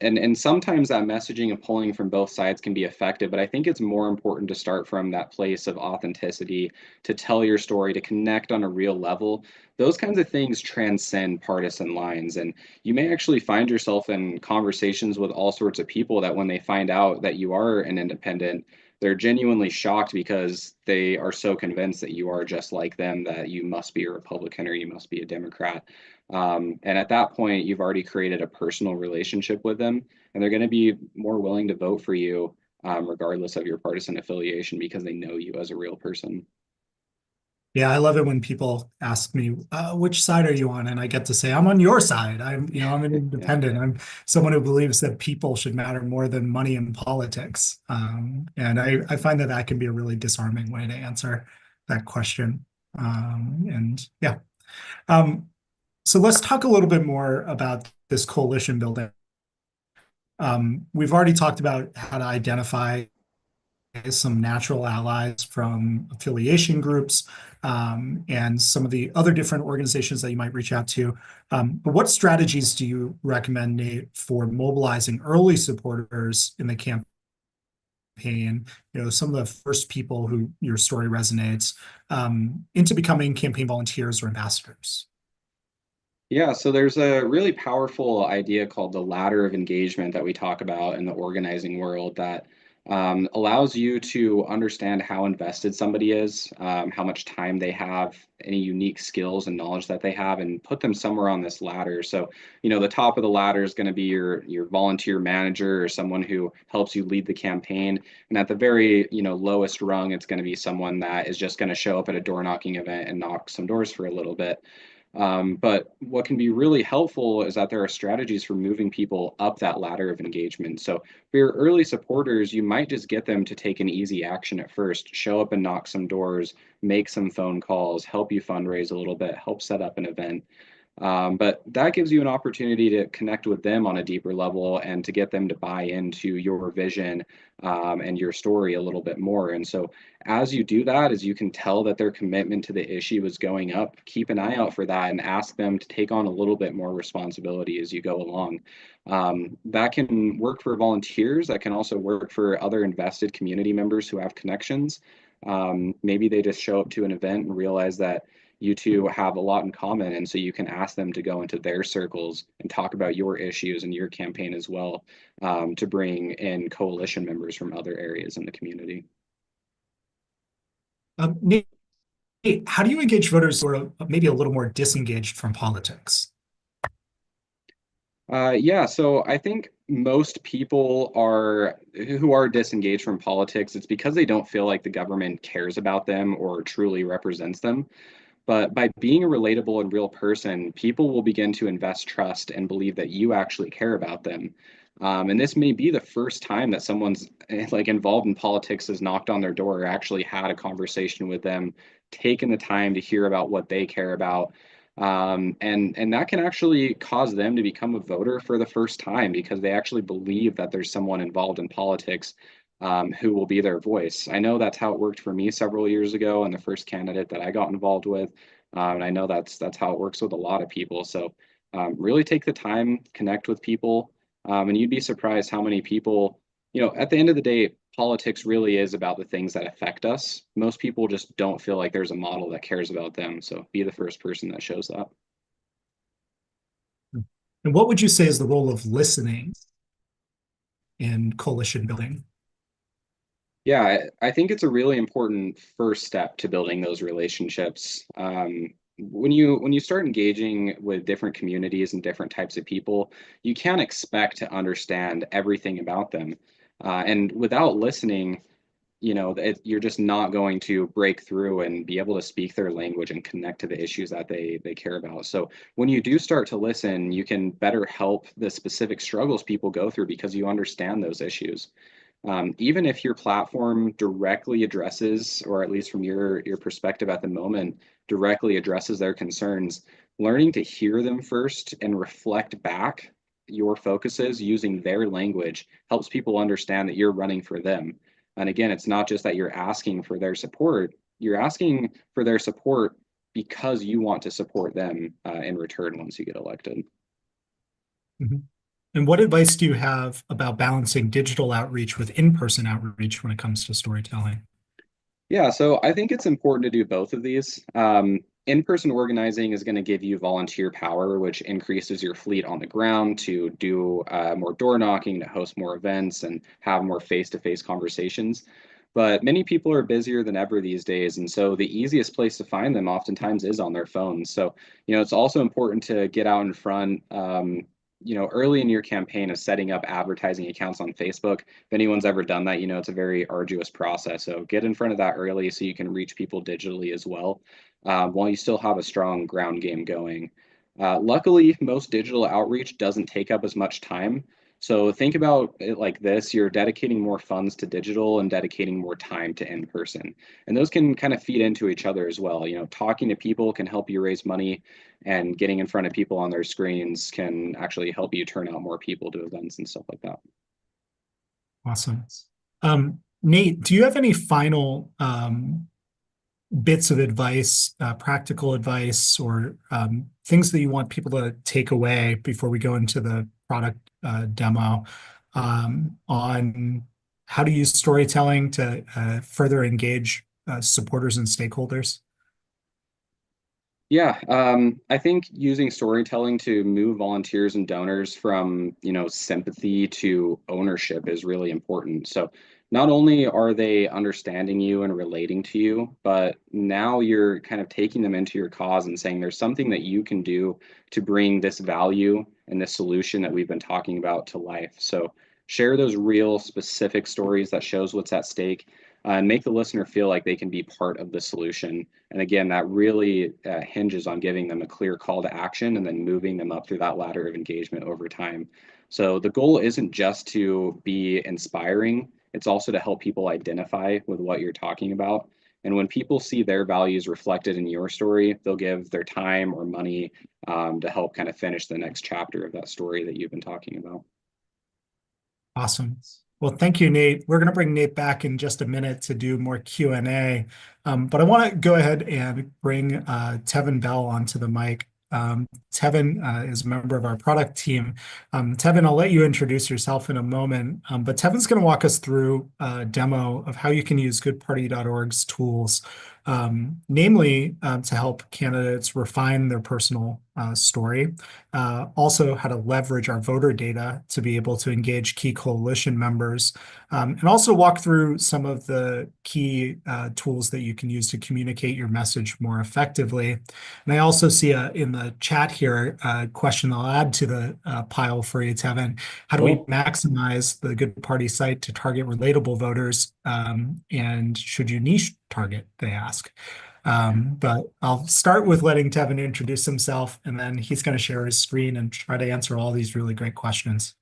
and sometimes that messaging of pulling from both sides can be effective. But I think it's more important to start from that place of authenticity, to tell your story, to connect on a real level. Those kinds of things transcend partisan lines, and you may actually find yourself in conversations with all sorts of people that when they find out that you are an independent, they're genuinely shocked because they are so convinced that you are just like them, that you must be a Republican or you must be a Democrat. And at that point, you've already created a personal relationship with them, and they're going to be more willing to vote for you, regardless of your partisan affiliation, because they know you as a real person. Yeah, I love it when people ask me, which side are you on? And I get to say, I'm on your side. I'm an Yeah. independent. I'm someone who believes that people should matter more than money in politics. And I find that that can be a really disarming way to answer that question. And yeah. Um, so let's talk a little bit more about this coalition building. We've already talked about how to identify some natural allies from affiliation groups, and some of the other different organizations that you might reach out to. But what strategies do you recommend, Nate, for mobilizing early supporters in the campaign? Some of the first people who your story resonates, into becoming campaign volunteers or ambassadors. Yeah, so there's a really powerful idea called the ladder of engagement that we talk about in the organizing world that allows you to understand how invested somebody is, how much time they have, any unique skills and knowledge that they have, and put them somewhere on this ladder. So, the top of the ladder is going to be your volunteer manager or someone who helps you lead the campaign. And at the very, lowest rung, it's going to be someone that is just going to show up at a door knocking event and knock some doors for a little bit. But what can be really helpful is that there are strategies for moving people up that ladder of engagement. So for your early supporters, you might just get them to take an easy action at first, show up and knock some doors, make some phone calls, help you fundraise a little bit, help set up an event. But that gives you an opportunity to connect with them on a deeper level and to get them to buy into your vision and your story a little bit more. And so, as you do that, as you can tell that their commitment to the issue is going up, keep an eye out for that and ask them to take on a little bit more responsibility as you go along. That can work for volunteers. That can also work for other invested community members who have connections. Maybe they just show up to an event and realize that you two have a lot in common. And so you can ask them to go into their circles and talk about your issues and your campaign as well, to bring in coalition members from other areas in the community. Nate, how do you engage voters who are maybe a little more disengaged from politics? Yeah, so I think most people are who are disengaged from politics, it's because they don't feel like the government cares about them or truly represents them. But by being a relatable and real person, people will begin to invest trust and believe that you actually care about them. And this may be the first time that someone's like involved in politics has knocked on their door or actually had a conversation with them, taken the time to hear about what they care about. And that can actually cause them to become a voter for the first time because they actually believe that there's someone involved in politics who will be their voice. I know that's how it worked for me several years ago and the first candidate that I got involved with. And I know that's how it works with a lot of people. So really take the time, connect with people, and you'd be surprised how many people, at the end of the day, politics really is about the things that affect us. Most people just don't feel like there's a model that cares about them. So be the first person that shows up. And what would you say is the role of listening in coalition building? Yeah, I think it's a really important first step to building those relationships. When you start engaging with different communities and different types of people, you can't expect to understand everything about them. And without listening, you're just not going to break through and be able to speak their language and connect to the issues that they care about. So when you do start to listen, you can better help the specific struggles people go through because you understand those issues. Even if your platform directly addresses, or at least from your perspective at the moment, directly addresses their concerns, learning to hear them first and reflect back your focuses using their language helps people understand that you're running for them. And again, it's not just that you're asking for their support, you're asking for their support because you want to support them in return once you get elected. Mhm. And what advice do you have about balancing digital outreach with in-person outreach when it comes to storytelling? Yeah, so I think it's important to do both of these. In-person organizing is going to give you volunteer power, which increases your fleet on the ground to do more door knocking, to host more events, and have more face-to-face conversations. But many people are busier than ever these days, and so the easiest place to find them oftentimes is on their phones. So, it's also important to get out in front. Early in your campaign of setting up advertising accounts on Facebook. If anyone's ever done that, it's a very arduous process. So get in front of that early so you can reach people digitally as well, while you still have a strong ground game going. Luckily, most digital outreach doesn't take up as much time. So think about it like this, you're dedicating more funds to digital and dedicating more time to in-person. And those can kind of feed into each other as well. Talking to people can help you raise money, and getting in front of people on their screens can actually help you turn out more people to events and stuff like that. Awesome. Nate, do you have any final bits of advice, practical advice, or things that you want people to take away before we go into the product demo on how to use storytelling to further engage supporters and stakeholders? Yeah, I think using storytelling to move volunteers and donors from, sympathy to ownership is really important. So not only are they understanding you and relating to you, but now you're kind of taking them into your cause and saying there's something that you can do to bring this value and this solution that we've been talking about to life. So share those real specific stories that shows what's at stake, and make the listener feel like they can be part of the solution. And again, that really hinges on giving them a clear call to action and then moving them up through that ladder of engagement over time. So the goal isn't just to be inspiring, it's also to help people identify with what you're talking about. And when people see their values reflected in your story, they'll give their time or money to help kind of finish the next chapter of that story that you've been talking about. Awesome. Well, thank you, Nate. We're going to bring Nate back in just a minute to do more Q&A. But I want to go ahead and bring Tevin Bell onto the mic. Tevin is a member of our product team. Tevin, I'll let you introduce yourself in a moment, but Tevin's going to walk us through a demo of how you can use goodparty.org's tools, namely to help candidates refine their personal story, also how to leverage our voter data to be able to engage key coalition members, and also walk through some of the key tools that you can use to communicate your message more effectively. And I also see in the chat here a question I'll add to the pile for you, Tevin. How do we maximize the Good Party site to target relatable voters? And should you niche target, they ask. But I'll start with letting Tevin introduce himself, and then he's going to share his screen and try to answer all these really great questions.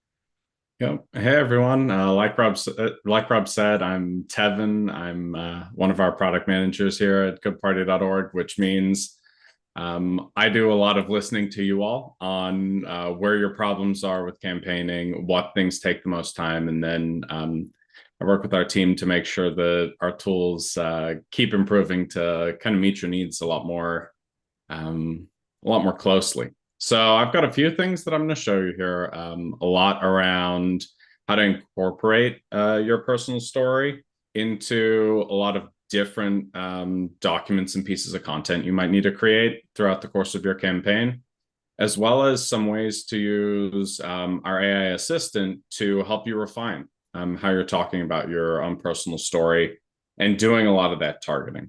Yep. Hey everyone. Like Rob said, I'm Tevin. I'm one of our product managers here at goodparty.org, which means I do a lot of listening to you all on where your problems are with campaigning, what things take the most time, and then I work with our team to make sure that our tools keep improving to kind of meet your needs a lot more closely. So I've got a few things that I'm going to show you here, a lot around how to incorporate your personal story into a lot of different documents and pieces of content you might need to create throughout the course of your campaign, as well as some ways to use our AI assistant to help you refine how you're talking about your own personal story and doing a lot of that targeting.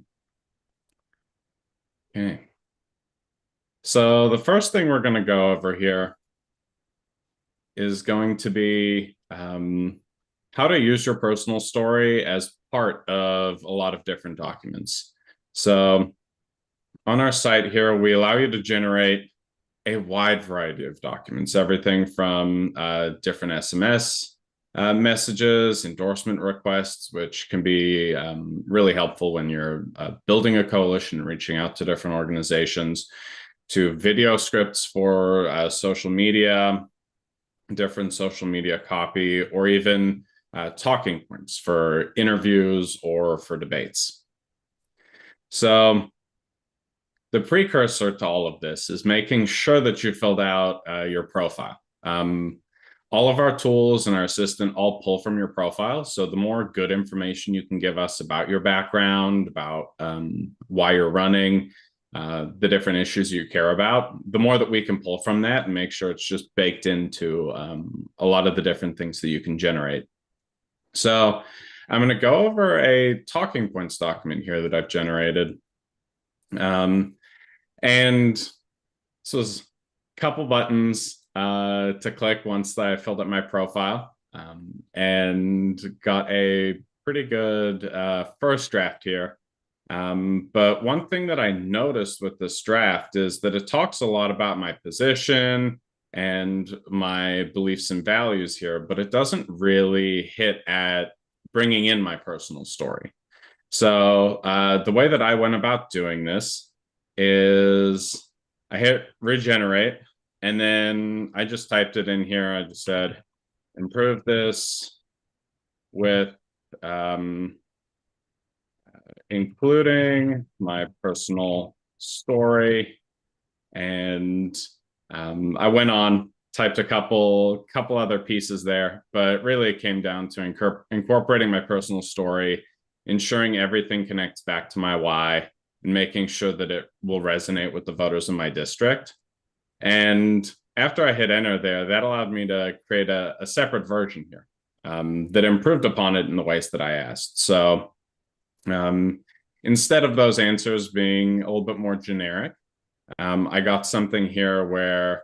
Okay. So the first thing we're going to go over here is going to be how to use your personal story as part of a lot of different documents. So on our site here, we allow you to generate a wide variety of documents, everything from different SMS messages, endorsement requests, which can be really helpful when you're building a coalition and reaching out to different organizations, to video scripts for social media, different social media copy, or even talking points for interviews or for debates. So the precursor to all of this is making sure that you filled out your profile. All of our tools and our assistant all pull from your profile. So the more good information you can give us about your background, about why you're running, the different issues you care about, the more that we can pull from that and make sure it's just baked into a lot of the different things that you can generate. So I'm going to go over a talking points document here that I've generated. And so there's a couple buttons to click once I filled up my profile, and got a pretty good first draft here. But one thing that I noticed with this draft is that it talks a lot about my position and my beliefs and values here, but it doesn't really hit at bringing in my personal story. So the way that I went about doing this is I hit regenerate, and then I just typed it in here. I just said, improve this with including my personal story. And I went on, typed a couple other pieces there, but really it came down to incorporating my personal story, ensuring everything connects back to my why, and making sure that it will resonate with the voters in my district. And after I hit enter there, that allowed me to create a separate version here. that improved upon it in the ways that I asked. So instead of those answers being a little bit more generic, I got something here where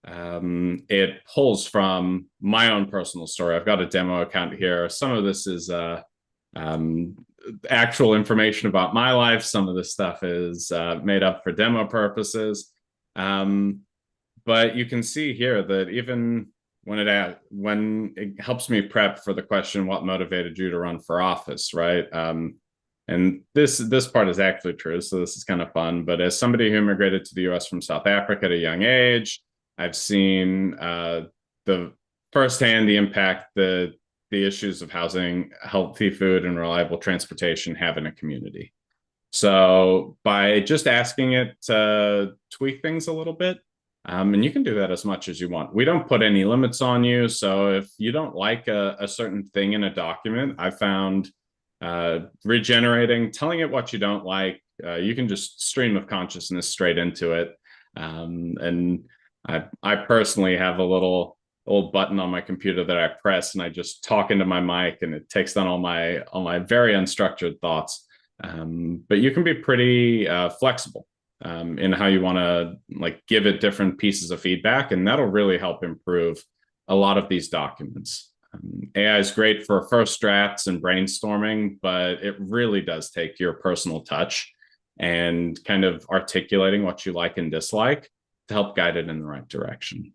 it pulls from my own personal story. I've got a demo account here. Some of this is actual information about my life. Some of this stuff is made up for demo purposes. But you can see here that even when it helps me prep for the question, what motivated you to run for office, right? And this part is actually true, so this is kind of fun. But as somebody who immigrated to the U.S. from South Africa at a young age, I've seen the firsthand the impact the issues of housing, healthy food, and reliable transportation have in a community. So by just asking it to tweak things a little bit, and you can do that as much as you want. We don't put any limits on you. So if you don't like a certain thing in a document, I found regenerating, telling it what you don't like, you can just stream of consciousness straight into it. And I personally have a little button on my computer that I press, and I just talk into my mic, and it takes down all my very unstructured thoughts. But you can be pretty flexible in how you want to like give it different pieces of feedback, and that'll really help improve a lot of these documents. AI is great for first drafts and brainstorming, but it really does take your personal touch and kind of articulating what you like and dislike to help guide it in the right direction.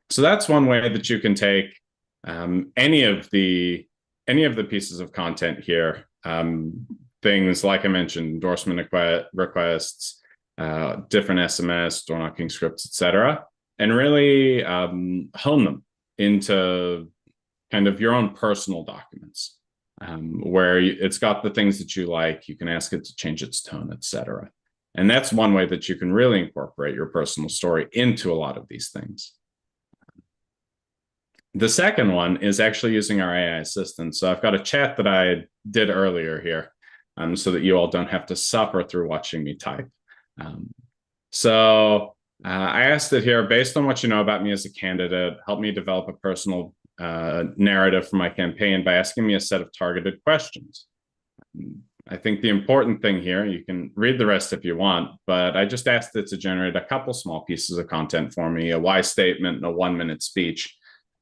So that's one way that you can take any of the pieces of content here. Things like I mentioned, endorsement requests, different SMS, door knocking scripts, etc., and really hone them into kind of your own personal documents, where it's got the things that you like. You can ask it to change its tone, etc. And that's one way that you can really incorporate your personal story into a lot of these things. The second one is actually using our AI assistant. So I've got a chat that I did earlier here, so that you all don't have to suffer through watching me type. I asked it here, based on what you know about me as a candidate, help me develop a personal narrative for my campaign by asking me a set of targeted questions. I think the important thing here, you can read the rest if you want, but I just asked it to generate a couple small pieces of content for me, a why statement and a 1-minute speech.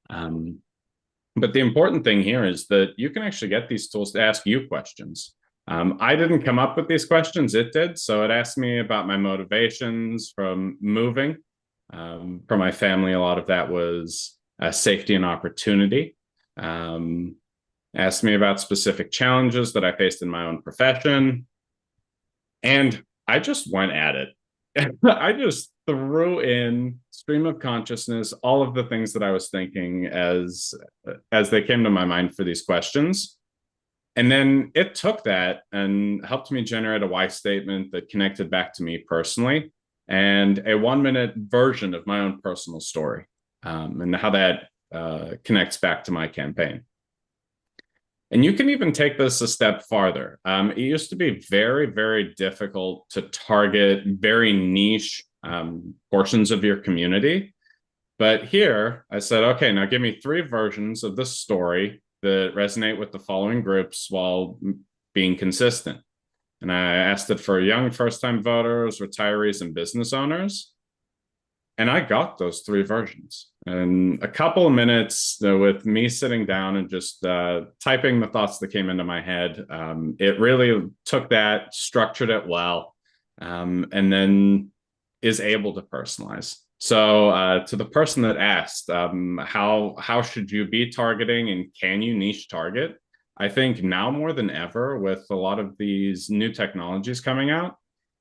But the important thing here is that you can actually get these tools to ask you questions. I didn't come up with these questions, it did. So it asked me about my motivations from moving. For my family, a lot of that was safety and opportunity. Asked me about specific challenges that I faced in my own profession. And I just went at it. I just threw in stream of consciousness, all of the things that I was thinking as they came to my mind for these questions. And then it took that and helped me generate a why statement that connected back to me personally, and a 1-minute version of my own personal story, and how that connects back to my campaign. And you can even take this a step farther. It used to be very, very difficult to target very niche portions of your community. But here I said, okay, now give me 3 versions of this story that resonate with the following groups while being consistent. And I asked it for young first-time voters, retirees, and business owners. And I got those 3 versions. And a couple of minutes with me sitting down and just typing the thoughts that came into my head, it really took that, structured it well, and then is able to personalize. So to the person that asked, how should you be targeting and can you niche target? I think now more than ever, with a lot of these new technologies coming out,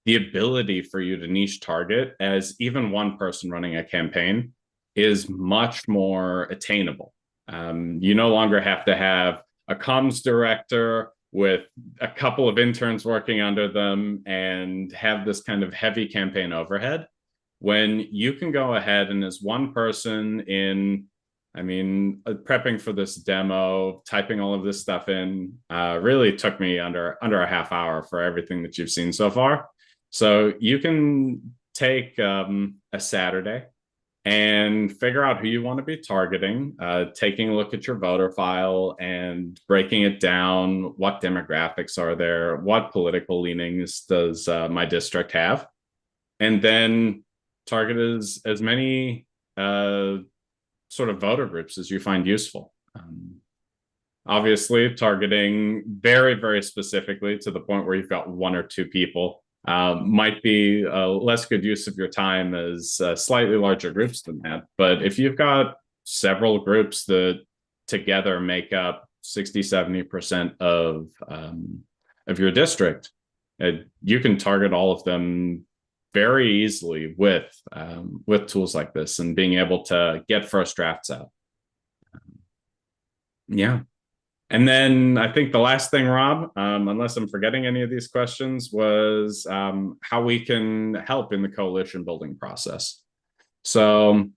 the ability for you to niche target as even one person running a campaign is much more attainable. You no longer have to have a comms director with a couple of interns working under them and have this kind of heavy campaign overhead, when you can go ahead and as one person in, prepping for this demo, typing all of this stuff in, really took me under a half hour for everything that you've seen so far. So you can take a Saturday and figure out who you want to be targeting, taking a look at your voter file and breaking it down. What demographics are there? What political leanings does my district have? And then target as many sort of voter groups as you find useful. Obviously, targeting very, very specifically to the point where you've got one or two people might be a less good use of your time as slightly larger groups than that. But if you've got several groups that together make up 60-70% of your district, you can target all of them very easily with tools like this and being able to get first drafts out. Yeah. And then I think the last thing, Rob, unless I'm forgetting any of these questions, was how we can help in the coalition building process. So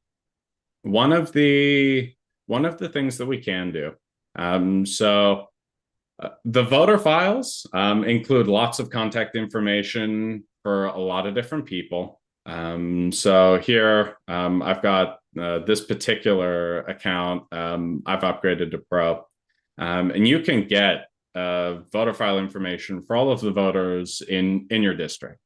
one of the things that we can do. The voter files include lots of contact information for a lot of different people. So here I've got this particular account. I've upgraded to Pro. And you can get voter file information for all of the voters in your district.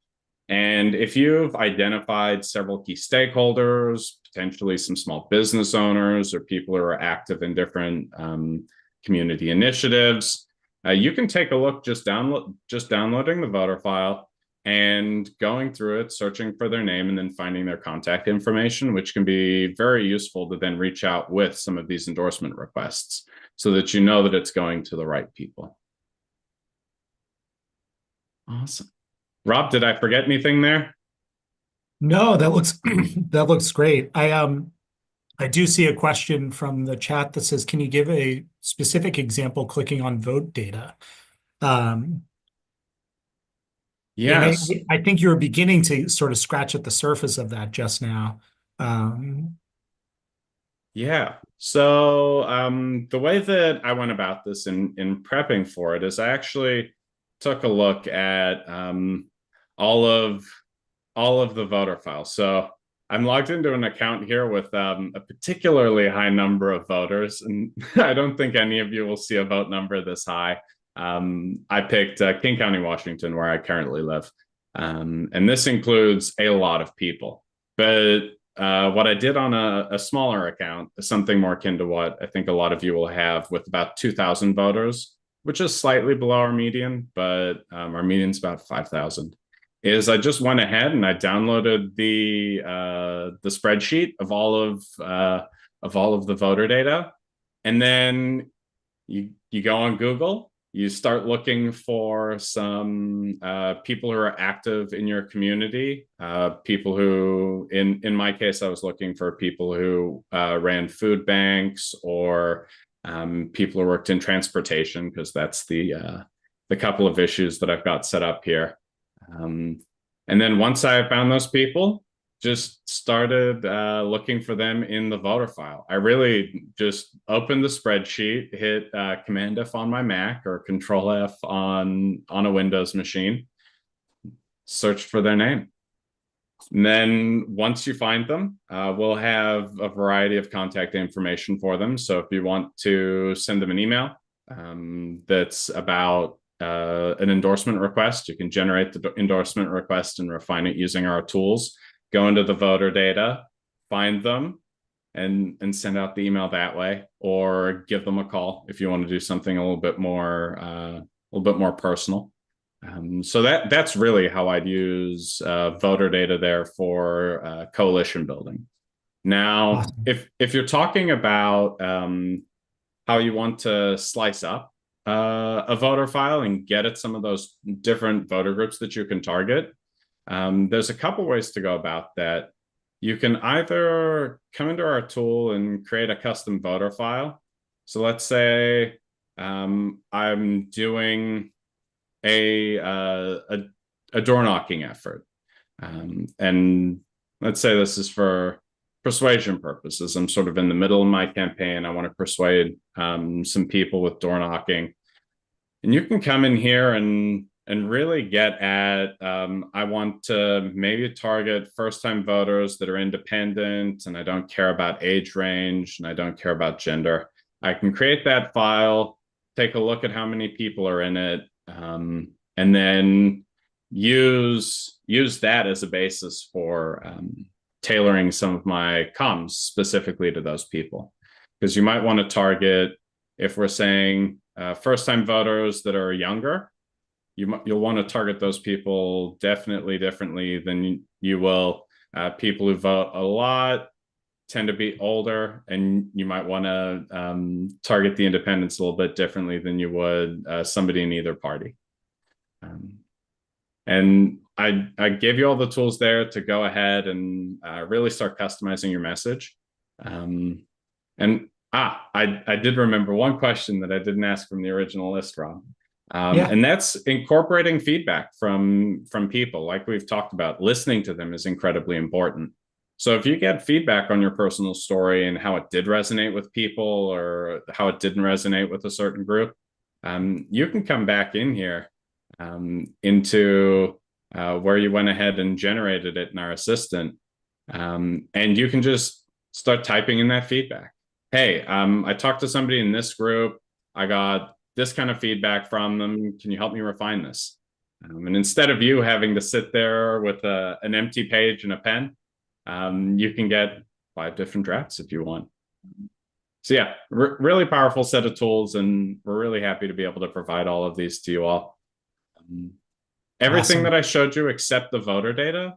And if you've identified several key stakeholders, potentially some small business owners or people who are active in different community initiatives, you can take a look just downloading the voter file and going through it, searching for their name, and then finding their contact information, which can be very useful to then reach out with some of these endorsement requests so that you know that it's going to the right people. Awesome. Rob, did I forget anything there? No, that looks that looks great. I do see a question from the chat that says, can you give a specific example clicking on vote data? Yes. I think you were beginning to sort of scratch at the surface of that just now. Yeah. So the way that I went about this in prepping for it is I actually took a look at all of the voter files. So I'm logged into an account here with a particularly high number of voters, and I don't think any of you will see a vote number this high. I picked King County, Washington, where I currently live. And this includes a lot of people. But what I did on a smaller account, something more akin to what I think a lot of you will have with about 2,000 voters, which is slightly below our median, but our median's about 5,000, is I just went ahead and I downloaded the spreadsheet of all of the voter data. And then you go on Google, you start looking for some people who are active in your community, people who, in my case, I was looking for people who ran food banks or people who worked in transportation, because that's the couple of issues that I've got set up here. And then once I found those people, just started looking for them in the voter file. I really just opened the spreadsheet, hit Command F on my Mac or Control F on a Windows machine, search for their name. And then once you find them, we'll have a variety of contact information for them. So if you want to send them an email that's about an endorsement request, you can generate the endorsement request and refine it using our tools. Go into the voter data, find them, and send out the email that way, or give them a call if you want to do something a little bit more personal. So that's really how I'd use voter data there for coalition building. Now, Awesome. if you're talking about how you want to slice up a voter file and get at some of those different voter groups that you can target, there's a couple ways to go about that. You can either come into our tool and create a custom voter file. So let's say I'm doing a door knocking effort, and let's say this is for persuasion purposes. I'm sort of in the middle of my campaign. I want to persuade some people with door knocking, and you can come in here and and really get at, I want to maybe target first-time voters that are independent, and I don't care about age range, and I don't care about gender. I can create that file, take a look at how many people are in it, and then use that as a basis for tailoring some of my comms specifically to those people. Because you might want to target, if we're saying first-time voters that are younger, you'll want to target those people definitely differently than you will people who vote a lot, tend to be older, and you might want to target the independents a little bit differently than you would somebody in either party. And I gave you all the tools there to go ahead and really start customizing your message. I did remember one question that I didn't ask from the original list, Rob. And that's incorporating feedback from people. Like we've talked about, listening to them is incredibly important. So if you get feedback on your personal story and how it did resonate with people or how it didn't resonate with a certain group, you can come back in here into where you went ahead and generated it in our assistant. And you can just start typing in that feedback. Hey, I talked to somebody in this group. I got this kind of feedback from them. Can you help me refine this? And instead of you having to sit there with an empty page and a pen, you can get 5 different drafts if you want. So yeah, really powerful set of tools, and we're really happy to be able to provide all of these to you all. Everything that I showed you except the voter data,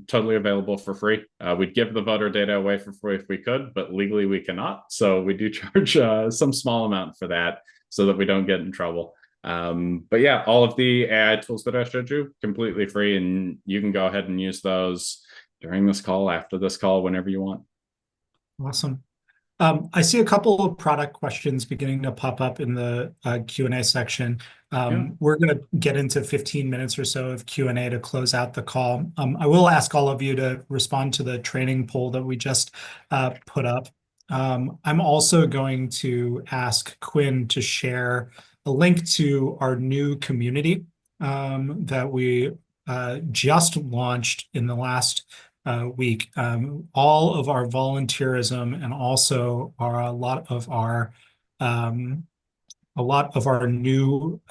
totally available for free. We'd give the voter data away for free if we could, but legally we cannot. So we do charge some small amount for that so that we don't get in trouble. But yeah, all of the AI tools that I showed you, completely free, and you can go ahead and use those during this call, after this call, whenever you want. Awesome. I see a couple of product questions beginning to pop up in the Q&A section. We're going to get into 15 minutes or so of Q&A to close out the call. I will ask all of you to respond to the training poll that we just put up. I'm also going to ask Quinn to share a link to our new community that we just launched in the last week. All of our volunteerism and also a lot of our new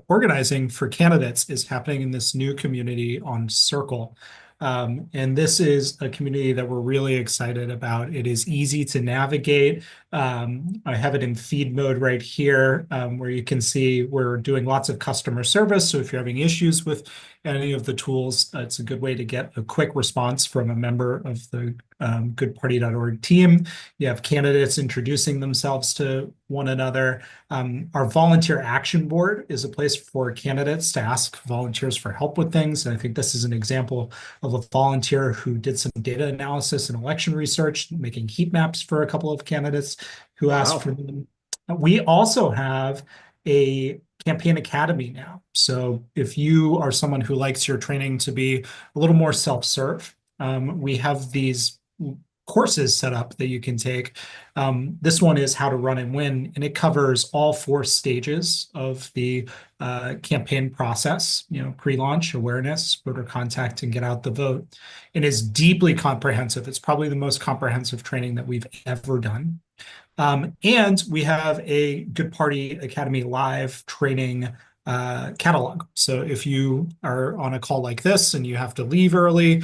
organizing for candidates is happening in this new community on Circle. And this is a community that we're really excited about. It is easy to navigate. I have it in feed mode right here, where you can see we're doing lots of customer service. So if you're having issues with any of the tools, it's a good way to get a quick response from a member of the goodparty.org team. You have candidates introducing themselves to one another. Our volunteer action board is a place for candidates to ask volunteers for help with things. And I think this is an example of a volunteer who did some data analysis and election research, making heat maps for a couple of candidates who asked for them. We also have a Campaign Academy now. So if you are someone who likes your training to be a little more self-serve, we have these courses set up that you can take. This one is How to Run and Win, and it covers all 4 stages of the campaign process, pre-launch, awareness, voter contact, and get out the vote. It is deeply comprehensive. It's probably the most comprehensive training that we've ever done. And we have a Good Party Academy live training catalog. So if you are on a call like this and you have to leave early,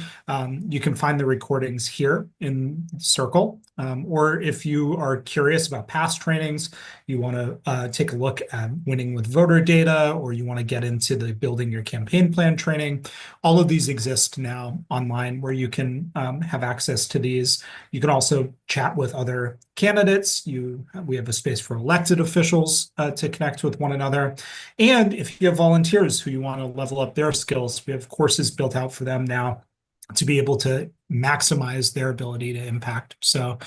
you can find the recordings here in Circle. Or if you are curious about past trainings, you want to take a look at winning with voter data, or you want to get into the building your campaign plan training, all of these exist now online where you can have access to these. You can also chat with other candidates. We have a space for elected officials to connect with one another. And if you have volunteers who you want to level up their skills, we have courses built out for them now to be able to maximize their ability to impact. So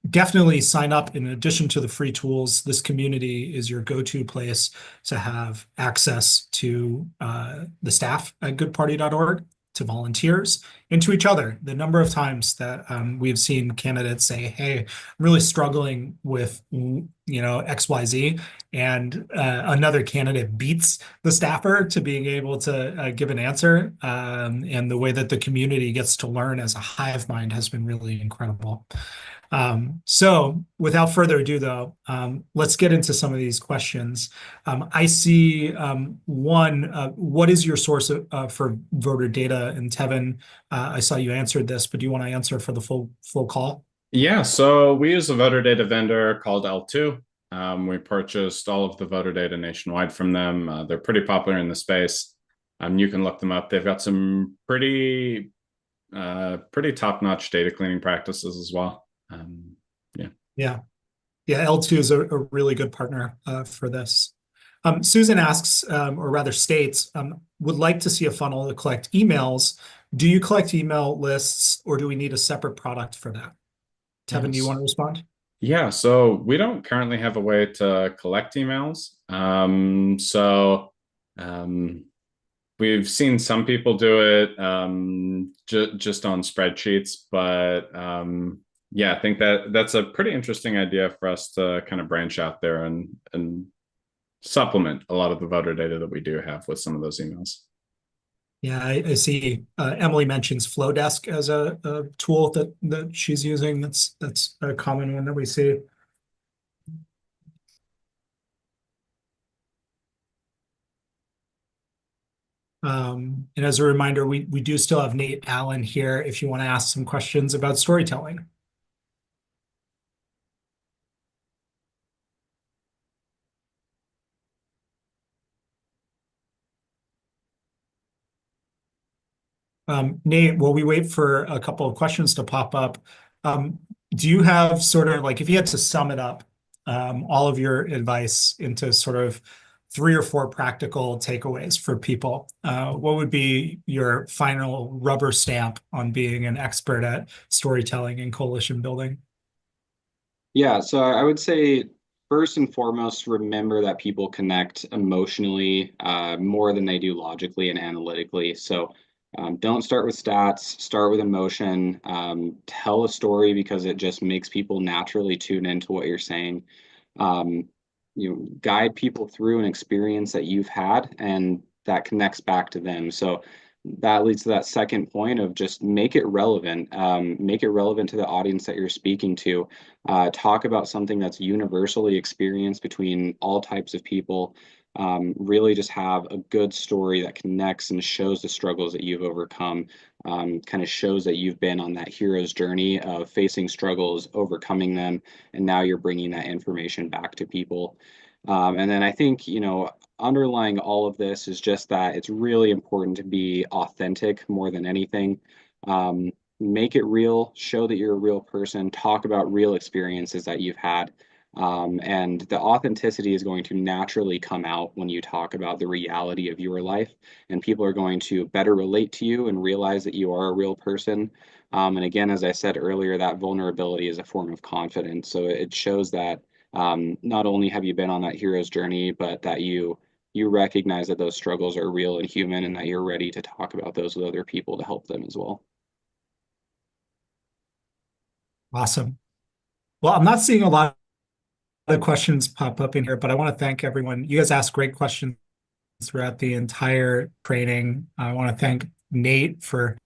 definitely sign up. In addition to the free tools, this community is your go-to place to have access to the staff at goodparty.org, to volunteers, and to each other. The number of times that we've seen candidates say, "Hey, I'm really struggling with XYZ," and another candidate beats the staffer to being able to give an answer. And the way that the community gets to learn as a hive mind has been really incredible. So without further ado, though, let's get into some of these questions. I see one, what is your source for voter data? And Tevin, I saw you answered this, but do you want to answer for the full call? Yeah, so we use a voter data vendor called L2. We purchased all of the voter data nationwide from them. They're pretty popular in the space. You can look them up. They've got some pretty top-notch data cleaning practices as well. Yeah. L2 is a really good partner for this. Susan asks, or rather states, would like to see a funnel to collect emails. Do you collect email lists, or do we need a separate product for that? Tevin, do you want to respond? Yeah, so we don't currently have a way to collect emails. We've seen some people do it just on spreadsheets, but yeah, I think that's a pretty interesting idea for us to kind of branch out there and supplement a lot of the voter data that we do have with some of those emails. Yeah, I see. Emily mentions Flowdesk as a tool that she's using. That's a common one that we see. And as a reminder, we do still have Nate Allen here if you want to ask some questions about storytelling. Nate, while we wait for a couple of questions to pop up, do you have sort of like, if you had to sum it up, all of your advice into sort of 3 or 4 practical takeaways for people, what would be your final rubber stamp on being an expert at storytelling and coalition building? Yeah, so I would say first and foremost, remember that people connect emotionally more than they do logically and analytically. So don't start with stats, start with emotion. Tell a story because it just makes people naturally tune into what you're saying. Um, Guide people through an experience that you've had and that connects back to them. So that leads to that second point of just make it relevant. Make it relevant to the audience that you're speaking to. Talk about something that's universally experienced between all types of people. Really just have a good story that connects and shows the struggles that you've overcome. Kind of shows that you've been on that hero's journey of facing struggles, overcoming them, and now you're bringing that information back to people. And then I think, underlying all of this is just that it's really important to be authentic more than anything. Make it real, show that you're a real person, talk about real experiences that you've had. And the authenticity is going to naturally come out when you talk about the reality of your life, and people are going to better relate to you and realize that you are a real person. And again, as I said earlier, that vulnerability is a form of confidence. So it shows that not only have you been on that hero's journey, but that you recognize that those struggles are real and human, and that you're ready to talk about those with other people to help them as well. Awesome. Well, I'm not seeing a lot of questions pop up in here, but I want to thank everyone. You guys asked great questions throughout the entire training. I want to thank Nate for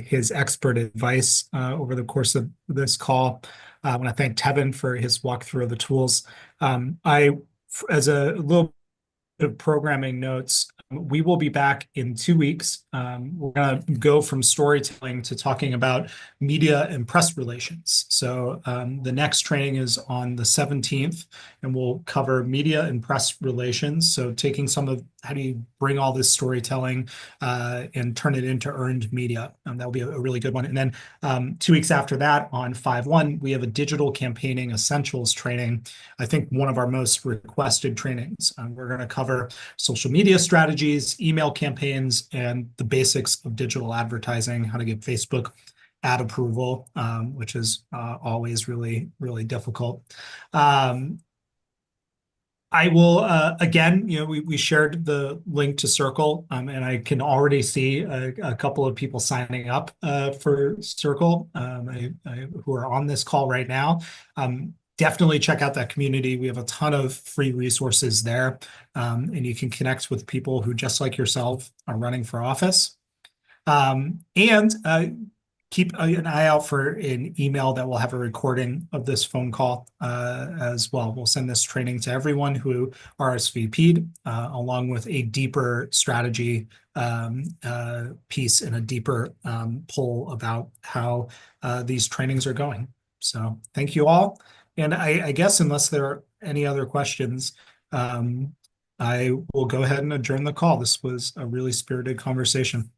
his expert advice over the course of this call. I want to thank Tevin for his walkthrough of the tools. As a little bit of programming notes, we will be back in 2 weeks. We're going to go from storytelling to talking about media and press relations. So the next training is on the 17th, and we'll cover media and press relations. So taking some of how do you bring all this storytelling and turn it into earned media. That'll be a really good one. And then 2 weeks after that, on 5/1, we have a digital campaigning essentials training. I think one of our most requested trainings. We're going to cover social media strategies, email campaigns, and the basics of digital advertising, how to get Facebook ad approval, which is always really, really difficult. I will, again, we shared the link to Circle, and I can already see a couple of people signing up for Circle, who are on this call right now. Definitely check out that community. We have a ton of free resources there, and you can connect with people who, just like yourself, are running for office. And keep an eye out for an email that will have a recording of this phone call as well. We'll send this training to everyone who RSVP'd, along with a deeper strategy piece and a deeper poll about how these trainings are going. So thank you all. And I guess unless there are any other questions, I will go ahead and adjourn the call. This was a really spirited conversation.